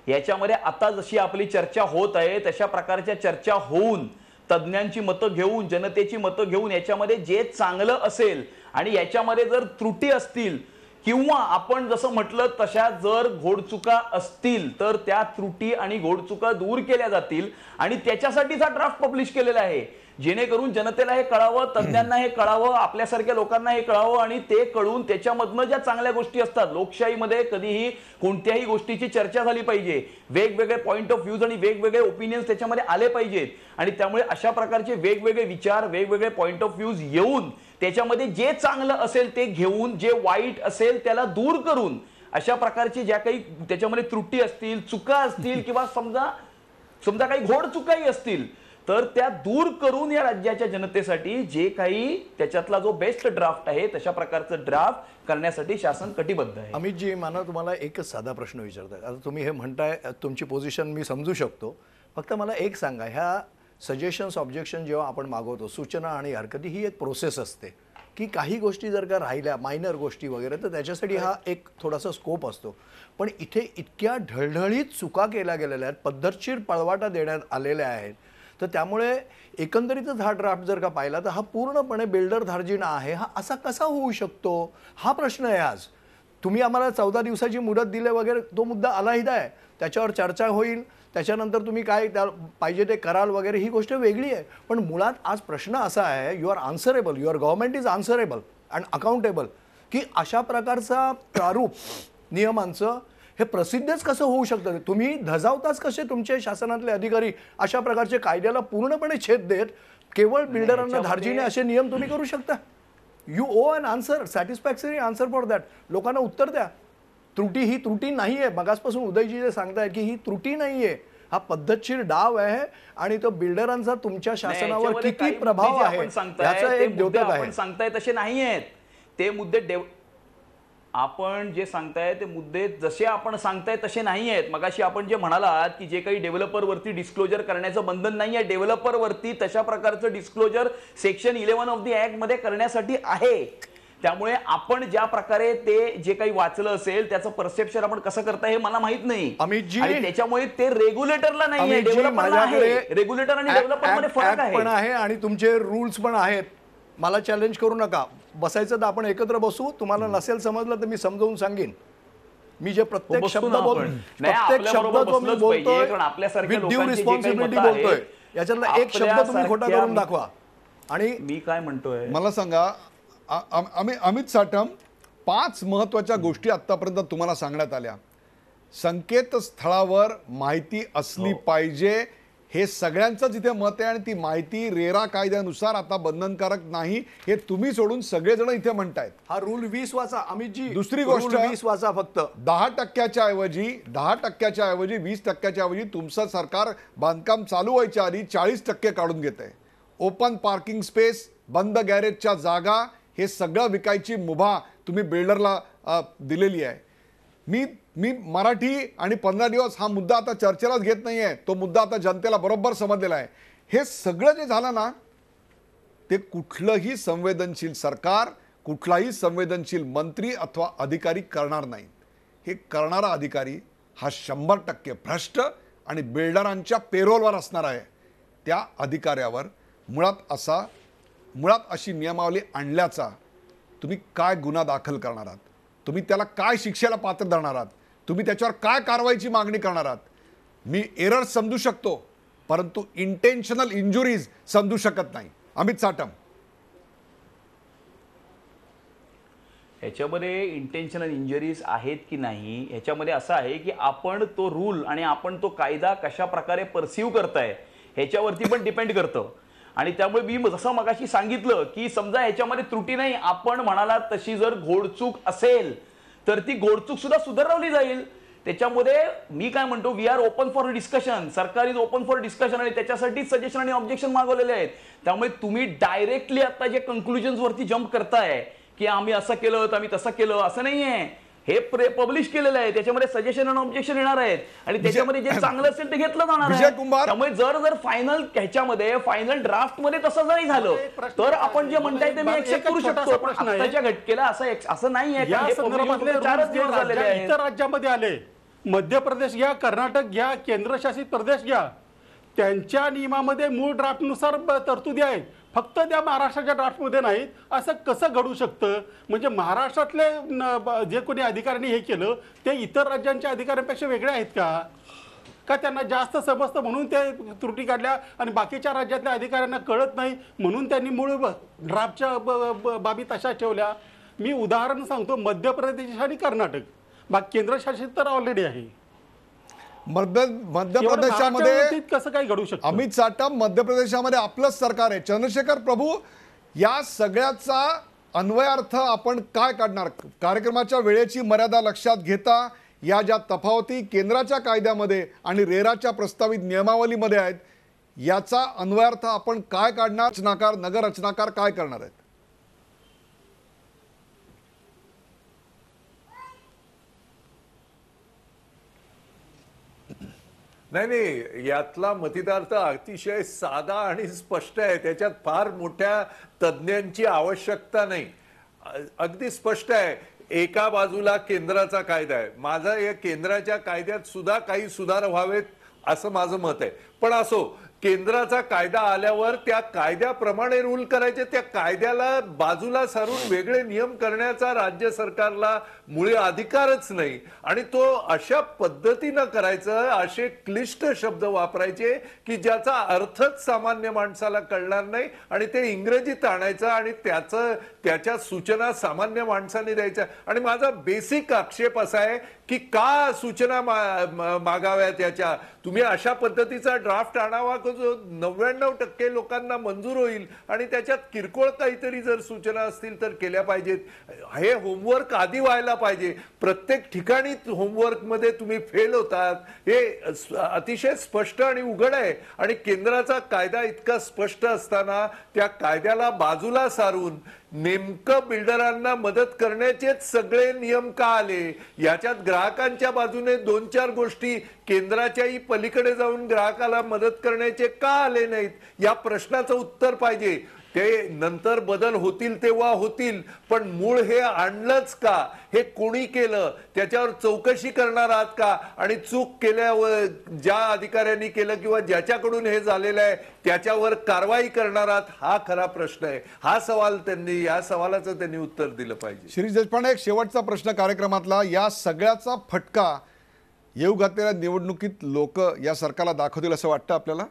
याच्यामध्ये आता जशी आपली चर्चा होत आहे तशा प्रकारच्या चर्चा होऊन, तज्ज्ञांची मतं घेऊन, जनतेची मतं घेऊन याच्यामध्ये जे चांगलं असेल आणि याच्यामध्ये जर त्रुटी असतील किंवा आपण जसं म्हटलं तशा जर घोडचुका असतील तर त्या त्रुटी आणि घोडचुका दूर केल्या जातील आणि त्याच्यासाठीच हा ड्राफ्ट पब्लिश केलेला आहे, जेणेकरून जनतेला हे कळावं, तज्ज्ञांना हे कळावं, आपल्यासारख्या लोकांना हे कळावं आणि ते कळून त्याच्यामधनं ज्या चांगल्या गोष्टी असतात. लोकशाहीमध्ये कधीही कोणत्याही गोष्टीची चर्चा झाली पाहिजे, वेगवेगळे पॉइंट ऑफ व्ह्यूज आणि वेगवेगळे ओपिनियन्स त्याच्यामध्ये आले पाहिजेत आणि त्यामुळे अशा प्रकारचे वेगवेगळे विचार, वेगवेगळे पॉइंट ऑफ व्ह्यूज येऊन त्याच्यामध्ये जे चांगलं असेल ते घेऊन, जे वाईट असेल त्याला दूर करून, अशा प्रकारची ज्या काही त्याच्यामध्ये त्रुटी असतील, चुका असतील किंवा समजा काही घोड चुकाही असतील तर त्या दूर करून या राज्याच्या जनतेसाठी जे काही त्याच्यातला जो बेस्ट ड्राफ्ट आहे तशा प्रकारचं ड्राफ्ट करण्यासाठी शासन कटिबद्ध आहे. अमितजी, मला तुम्हाला एकच साधा प्रश्न विचारताय. आता तुम्ही हे म्हणताय, तुमची पोझिशन मी समजू शकतो. फक्त मला एक सांगा, ह्या सजेशन्स ऑब्जेक्शन जेव्हा आपण मागवतो, सूचना आणि हरकती, ही एक प्रोसेस असते. की काही गोष्टी जर का राहिल्या मायनर गोष्टी वगैरे तर त्याच्यासाठी हा एक थोडासा स्कोप असतो. पण इथे इतक्या ढळढळीत चुका केल्या गेलेल्या आहेत, पद्धतशीर पळवाटा देण्यात आलेल्या आहेत. तर त्यामुळे एकंदरीतच हा ड्राफ्ट जर का पाहिला तर हा पूर्णपणे बिल्डर धार्जिणा आहे. हा असा कसा होऊ शकतो हा प्रश्न आहे आज. तुम्ही आम्हाला 14 दिवसाची मुदत दिले वगैरे तो मुद्दा आलाहिदा आहे, त्याच्यावर चर्चा होईल, त्याच्यानंतर तुम्ही काय पाहिजे ते कराल वगैरे ही गोष्ट वेगळी आहे. पण मुळात आज प्रश्न असा आहे, you are answerable, your government is answerable and accountable, की अशा प्रकारचा प्रारूप नियमांचं हे प्रसिद्धच कसं होऊ शकतं. तुम्ही धजावताच कसे तुमचे शासनातले अधिकारी अशा प्रकारचे कायद्याला पूर्णपणे छेद देत केवळ बिल्डरांना धार्जिणे असे नियम तुम्ही करू शकता. You owe an answer, satisfactory answer for that. लोकांना उत्तर द्या. त्रुटी ही त्रुटी नाही आहे. मगासपासून उदयजी जे सांगतायत की ही त्रुटी नाही आहे, हा पद्धतशीर डाव आहे आणि तो बिल्डरांचा तुमच्या शासनावर याच्यामध्ये किती काही प्रभाव मुद्दे जे आहे आपण सांगताय, याचा ते एक मुद्दे द्योतक आपण आहे. सांगताय तसे नाही आहेत ते मुद्दे. आपण जे सांगताय ते मुद्दे जसे आपण सांगताय तसे नाही आहेत. मगाशी आपण जे म्हणालात की जे काही डेव्हलपर वरती डिस्क्लोजर करण्याचं बंधन नाही आहे, डेव्हलपर वरती तशा प्रकारचं disclosure section 11 of the act मध्ये करण्यासाठी आहे. त्यामुळे आपण ज्या प्रकारे ते जे काही वाचलं असेल त्याचं परसेप्शन आपण कसं करताय हे मला माहित नाही. अमितजी, आणि त्याच्यामुळे ते रेग्युलेटरला नाही आहे, अमितजी, डेव्हलपरला आहे. माझ्याकडे रेग्युलेटर आणि डेव्हलपर मध्ये फरक ऍक्ट पण आहे. आहे आणि तुमचे रूल्स पण आहेत. मला चॅलेंज करू नका. बसायचं तर आपण एकत्र बसू. तुम्हाला नसेल समजलं तर मी समजावून सांगेन. मी जे प्रत्येक बसतो शब्द ना बोल आपण. नाही, प्रत्येक शब्द आपल्याबरोबर जो मी बसलंच बोलतोय पाहिजे, कारण आपल्यासारख्या विथ ड्यू लोकांची जी काही रिस्पॉन्सिबिलिटी मतं आहेत, बोलतोय. याच्यातला एक शब्द तुम्ही खोटा आपल्यासारख्या करून दाखवा. आणि मी काय म्हणतोय, मला सांगा, अमित साटम, 5 महत्वाच्या गोष्टी आतापर्यंत तुम्हाला सांगण्यात आल्या. संकेतस्थळावर माहिती असली पाहिजे हे सगळ्यांचंच इथे मत आहे आणि ती माहिती रेरा कायद्यानुसार आता बंधनकारक नाही हे तुम्ही सोडून सगळेजण इथे म्हणतायत. हा रूल 20 वाचा अमितजी. दुसरी गोष्ट, रूल 20 वाचा फक्त. 10% ऐवजी 20% ऐवजी तुमचं सरकार बांधकाम चालू व्हायच्या आधी 40% काढून घेत आहे. ओपन पार्किंग स्पेस, बंद गॅरेजच्या जागा, हे सगळं विकायची मुभा तुम्ही बिल्डरला दिलेली आहे. मी मराठी आणि 15 दिवस हा मुद्दा आता चर्चेलाच घेत नाहीये. तो मुद्दा आता जनतेला बरोबर समजलेला आहे. हे सगळं जे झालं ना, ते कुठलंही संवेदनशील सरकार, कुठलाही संवेदनशील मंत्री अथवा अधिकारी करणार नाही. हे करणारा अधिकारी हा 100% भ्रष्ट आणि बिल्डरांच्या पेरोलवर असणार आहे. त्या अधिकाऱ्यावर मुळात अशी नियमावली आणल्याचा तुम्ही काय गुन्हा दाखल करणार आहात, तुम्ही त्याला काय शिक्षेला पात्र धरणार आहात, तुम्ही त्याच्यावर काय कारवाईची मागणी करणार आहात. मी एरर समजू शकतो, परंतु इंटेन्शनल इंजुरीज समजू शकत नाही. अमित साटम, ह्याच्यामध्ये इंटेन्शनल इंजरीज आहेत की नाही ह्याच्यामध्ये असं आहे की आपण तो रूल आणि आपण तो कायदा कशा प्रकारे परसिव्ह करताय ह्याच्यावरती पण डिपेंड करतं. आणि त्यामुळे मी जसं मगाशी सांगितलं की समजा ह्याच्यामध्ये त्रुटी नाही, आपण म्हणाला तशी जर घोडचूक असेल तर ती घोडचूक सुद्धा सुधारवली जाईल. त्याच्यामध्ये मी काय म्हणतो, we are open for discussion, सरकार इज ओपन फॉर डिस्कशन आणि त्याच्यासाठी सजेशन आणि ऑब्जेक्शन मागवलेले आहेत. त्यामुळे तुम्ही डायरेक्टली आता जे कन्क्लुजन्स वरती जम्प करताय की आम्ही असं केलं तर आम्ही तसं केलं, असं नाहीये. हे पब्लिश केलेलं आहे, त्याच्यामध्ये सजेशन आणि ऑब्जेक्शन येणार आहेत आणि त्याच्यामध्ये जे चांगलं असेल ते घेतलं जाणार विजय आहे. कुमार, त्यामुळे जर फायनल ह्याच्यामध्ये फायनल ड्राफ्ट मध्ये तसं जरी झालं तर आपण जे म्हणताय ते मी एक्सेप्ट करू शकतो. पण आताच्या घटकेला असं नाहीये. या संदर्भातले चारच दिवस rules जे झालेले आहेत. इतर राज्यामध्ये आले, मध्य प्रदेश घ्या, कर्नाटक घ्या, केंद्रशासित प्रदेश घ्या, त्यांच्या नियमामध्ये मूळ ड्राफ्टनुसार तरतुदी आहेत. फक्त त्या महाराष्ट्राच्या ड्राफ्टमध्ये नाहीत. असं कसं घडू शकतं? म्हणजे महाराष्ट्रातले जे कोणी अधिकाऱ्यांनी हे केलं ते इतर राज्यांच्या अधिकाऱ्यांपेक्षा वेगळे आहेत का त्यांना जास्त समजतं म्हणून ते त्रुटी काढल्या आणि बाकीच्या राज्यातल्या अधिकाऱ्यांना कळत नाही म्हणून त्यांनी मूळ ड्राफ्टच्या बाबी तशा ठेवल्या? मी उदाहरण सांगतो, मध्य प्रदेश आणि कर्नाटक केंद्रशासित तर ऑलरेडी आहे. मध्य प्रदेशामध्ये कसं काय घडू शकतं? अमित साटम, मध्य प्रदेशामध्ये आपलंच सरकार आहे. चंद्रशेखर प्रभू, या सगळ्याचा अन्वयार्थ आपण काय काढणार? कार्यक्रमाच्या वेळेची मर्यादा लक्षात घेता या ज्या तफावती केंद्राच्या कायद्यामध्ये आणि रेराच्या प्रस्तावित नियमावलीमध्ये आहेत, याचा अन्वयार्थ आपण काय काढणार? रचनाकार, नगर रचनाकार काय करणार आहेत? नाही नाही, यातला मतदार तर अतिशय साधा आणि स्पष्ट आहे. त्याच्यात फार मोठ्या तज्ज्ञांची आवश्यकता नाही. अगदी स्पष्ट आहे. एका बाजूला केंद्राचा कायदा आहे. माझा या केंद्राच्या कायद्यात सुद्धा काही सुधार व्हावेत असं माझं मत आहे. पण असो, केंद्राचा कायदा आल्यावर त्या कायद्याप्रमाणे रूल करायचे. त्या कायद्याला बाजूला सारून वेगळे नियम करण्याचा राज्य सरकारला मुळे अधिकारच नाही. आणि तो अशा पद्धतीनं करायचं, असे क्लिष्ट शब्द वापरायचे की ज्याचा अर्थच सामान्य माणसाला कळणार नाही, आणि ते इंग्रजीत आणायचं आणि त्याच्या सूचना सामान्य माणसाने द्यायच्या. आणि माझा बेसिक आक्षेप असा आहे की का सूचना मागाव्या त्याच्या. तुम्ही अशा पद्धतीचा ड्राफ्ट आणावा जो 99% लोकांना मंजूर होईल, आणि त्याच्यात किरकोळ काहीतरी जर सूचना असतील तर केल्या पाहिजेत. हे होमवर्क आधी व्हायला पाहिजे. प्रत्येक ठिकाणी होमवर्क मध्ये तुम्ही फेल होतात हे अतिशय स्पष्ट आणि उघड आहे. आणि केंद्राचा कायदा इतका स्पष्ट असताना त्या कायद्याला बाजूला सारून नेमकं बिल्डरांना मदत करण्याचेच सगळे नियम का आले. याच्यात ग्राहकांच्या बाजूने 2-4 गोष्टी केंद्राच्याही पलीकडे जाऊन ग्राहकाला मदत करण्याचे का आले नाहीत, या प्रश्नाचं उत्तर पाहिजे. ते नंतर बदल होतील तेव्हा होतील, पण मूळ हे आणलंच का, हे कोणी केलं, त्याच्यावर चौकशी करणार आहात का, आणि चूक केल्यावर ज्या अधिकाऱ्यांनी केलं किंवा ज्याच्याकडून हे झालेलं आहे त्याच्यावर कारवाई करणार आहात, हा खरा प्रश्न आहे. या सवालाचं त्यांनी उत्तर दिलं पाहिजे. शिरीष देशपांडे, एक शेवटचा प्रश्न कार्यक्रमातला. या सगळ्याचा फटका येऊ घातलेल्या निवडणुकीत लोक या सरकारला दाखवतील असं वाटतं आपल्याला?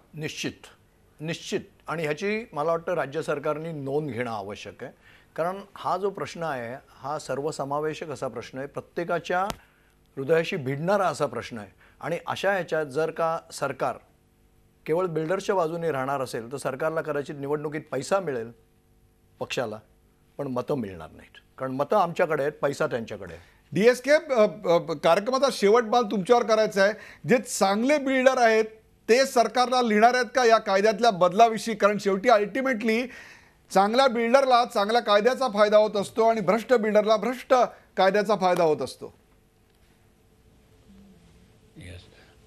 निश्चित. आणि ह्याची मला वाटतं राज्य सरकारने नोंद घेणं आवश्यक आहे. कारण हा जो प्रश्न आहे हा सर्वसमावेशक असा प्रश्न आहे, प्रत्येकाच्या हृदयाशी भिडणारा असा प्रश्न आहे. आणि अशा ह्याच्यात जर का सरकार केवळ बिल्डर्सच्या बाजूने राहणार असेल तर सरकारला कदाचित निवडणुकीत पैसा मिळेल पक्षाला, पण मतं मिळणार नाहीत. कारण मतं आमच्याकडे आहेत, पैसा त्यांच्याकडे आहे. DSK, कार्यक्रमाचा शेवट बाल तुमच्यावर करायचा आहे. जे चांगले बिल्डर आहेत ते सरकारला लिहिणार आहेत का या कायद्यातल्या बदलाविषयी? कारण शेवटी अल्टिमेटली चांगल्या बिल्डरला चांगल्या कायद्याचा फायदा होत असतो आणि भ्रष्ट बिल्डरला भ्रष्ट कायद्याचा फायदा होत असतो.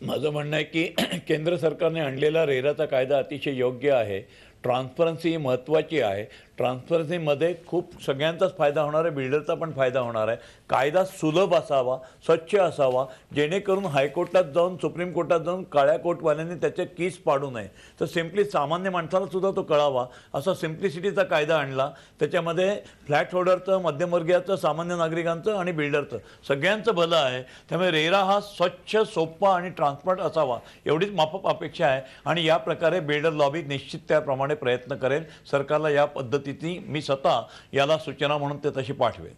माझं म्हणणं आहे की केंद्र सरकारने आणलेला रेराचा कायदा अतिशय योग्य आहे. ट्रान्सपरन्सी ही महत्त्वाची आहे. ट्रान्सपरन्सीमध्ये खूप सगळ्यांचाच फायदा होणार आहे, बिल्डरचा पण फायदा होणार आहे. कायदा सुलभ असावा, स्वच्छ असावा, जेणेकरून हायकोर्टात जाऊन सुप्रीम कोर्टात जाऊन काळ्या कोर्टवाल्यांनी त्याचे कीस पाडू नये, तर सिम्पली सामान्य माणसाला सुद्धा तो कळावा असा सिम्प्लिसिटीचा कायदा आणला. त्याच्यामध्ये फ्लॅट होल्डरचं, मध्यमवर्गीयाचं, सामान्य नागरिकांचं आणि बिल्डरचं सगळ्यांचं भलं आहे. त्यामुळे रेरा हा स्वच्छ, सोपा आणि ट्रान्सपरंट असावा एवढीच माफक अपेक्षा आहे. आणि या प्रकारे बिल्डर लॉबी निश्चित त्याप्रमाणे प्रयत्न करेल. सरकारला या पद्धतीची मी स्वतः याला सूचना म्हणून ते तशी पाठवेल.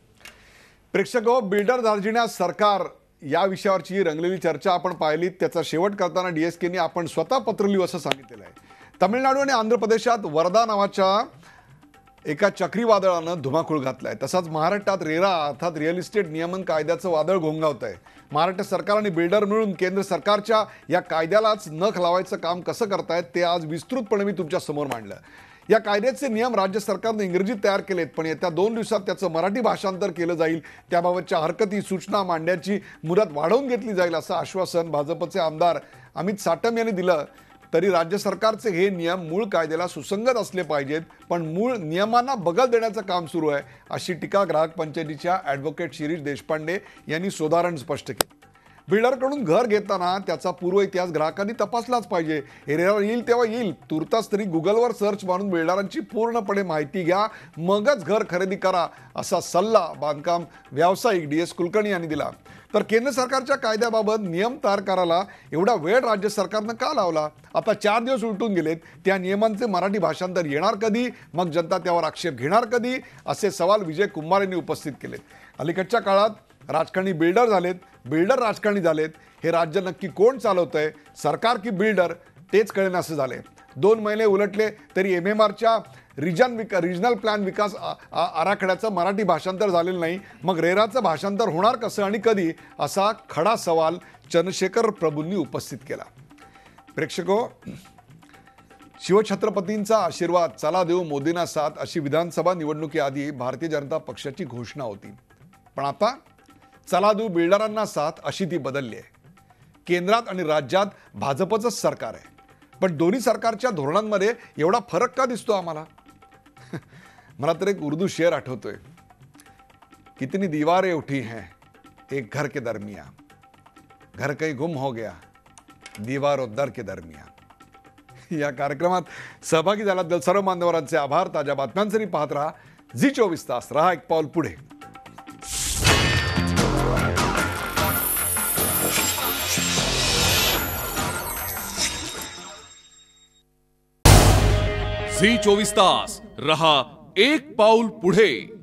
प्रेक्षक, बिल्डर दार्जिण्यास सरकार या विषयावरची रंगलेली चर्चा आपण पाहिली. त्याचा शेवट करताना DSKने आपण स्वतः पत्र लिहू असं सांगितलेलं आहे. तामिळनाडू आणि आंध्र प्रदेशात वरदा नावाच्या एका चक्रीवादळानं धुमाकूळ घातलाय. तसाच महाराष्ट्रात रेरा अर्थात रिअल इस्टेट नियमन कायद्याचं वादळ घोंघावत आहे. महाराष्ट्र सरकार आणि बिल्डर मिळून केंद्र सरकारच्या या कायद्यालाच नख लावायचं काम कसं करतायत ते आज विस्तृतपणे मी तुमच्या समोर मांडलं. या कायद्याचे नियम राज्य सरकारने इंग्रजीत तयार केलेत, पण येत्या 2 दिवसात त्याचं मराठी भाषांतर केलं जाईल. त्याबाबतच्या हरकती, सूचना मांडण्याची मुदत वाढवून घेतली जाईल असं आश्वासन भाजपचे आमदार अमित साटम यांनी दिलं. तरी राज्य सरकारचे हे नियम मूळ कायद्याला सुसंगत असले पाहिजेत, पण मूळ नियमांना बगल देण्याचं काम सुरू आहे अशी टीका ग्राहक पंचायतीच्या ॲडव्होकेट शिरीष देशपांडे यांनी सोदाहरण स्पष्ट केली. बिल्डरकडून घर घेताना त्याचा पूर्व इतिहास ग्राहकांनी तपासलाच पाहिजे. हे रेरा येईल तेव्हा येईल, तुर्तास तरी गुगलवर सर्च मारून बिल्डरांची पूर्णपणे माहिती घ्या, मगच घर खरेदी करा असा सल्ला बांधकाम व्यावसायिक DS कुलकर्णी यांनी दिला. तर केंद्र सरकारच्या कायद्याबाबत नियम तयार करायला एवढा वेळ राज्य सरकारनं का लावला? आता 4 दिवस उलटून गेलेत. त्या नियमांचे मराठी भाषांतर येणार कधी? मग जनता त्यावर आक्षेप घेणार कधी? असे सवाल विजय कुमार यांनी उपस्थित केलेत. अलीकडच्या काळात राजकारणी बिल्डर झालेत, बिल्डर राजकारणी झालेत. हे राज्य नक्की कोण चालवतंय, सरकार की बिल्डर, तेच कळेनासे झाले. 2 महिने उलटले तरी MMRच्या रिजनल प्लॅन विकास आराखड्याचं मराठी भाषांतर झालेलं नाही. मग रेराचं भाषांतर होणार कसं आणि कधी, असा खडा सवाल चंद्रशेखर प्रभूंनी उपस्थित केला. प्रेक्षको, शिवछत्रपतींचा आशीर्वाद, चला देऊ मोदींना साथ, अशी विधानसभा निवडणुकीआधी भारतीय जनता पक्षाची घोषणा होती. पण आता चला देऊ बिल्डरांना साथ अशी ती बदलली आहे. केंद्रात आणि राज्यात भाजपचंच सरकार आहे. पण दोन्ही सरकारच्या धोरणांमध्ये एवढा फरक का दिसतो आम्हाला? मला तर एक उर्दू शेर आठवतोय, कितनी दीवारें उठी हैं एक घर के दरमिया, घर कहीं गुम हो गया दीवार और दर के दरमिया. या कार्यक्रमात सहभागी झाल्याबद्दल सर्व मान्यवरांचे आभार. ताज्या बातम्यांसाठी पाहत रहा झी 24 तास. रहा एक पाऊल पुढे. झी 24 तास रहा एक पाऊल पुढे.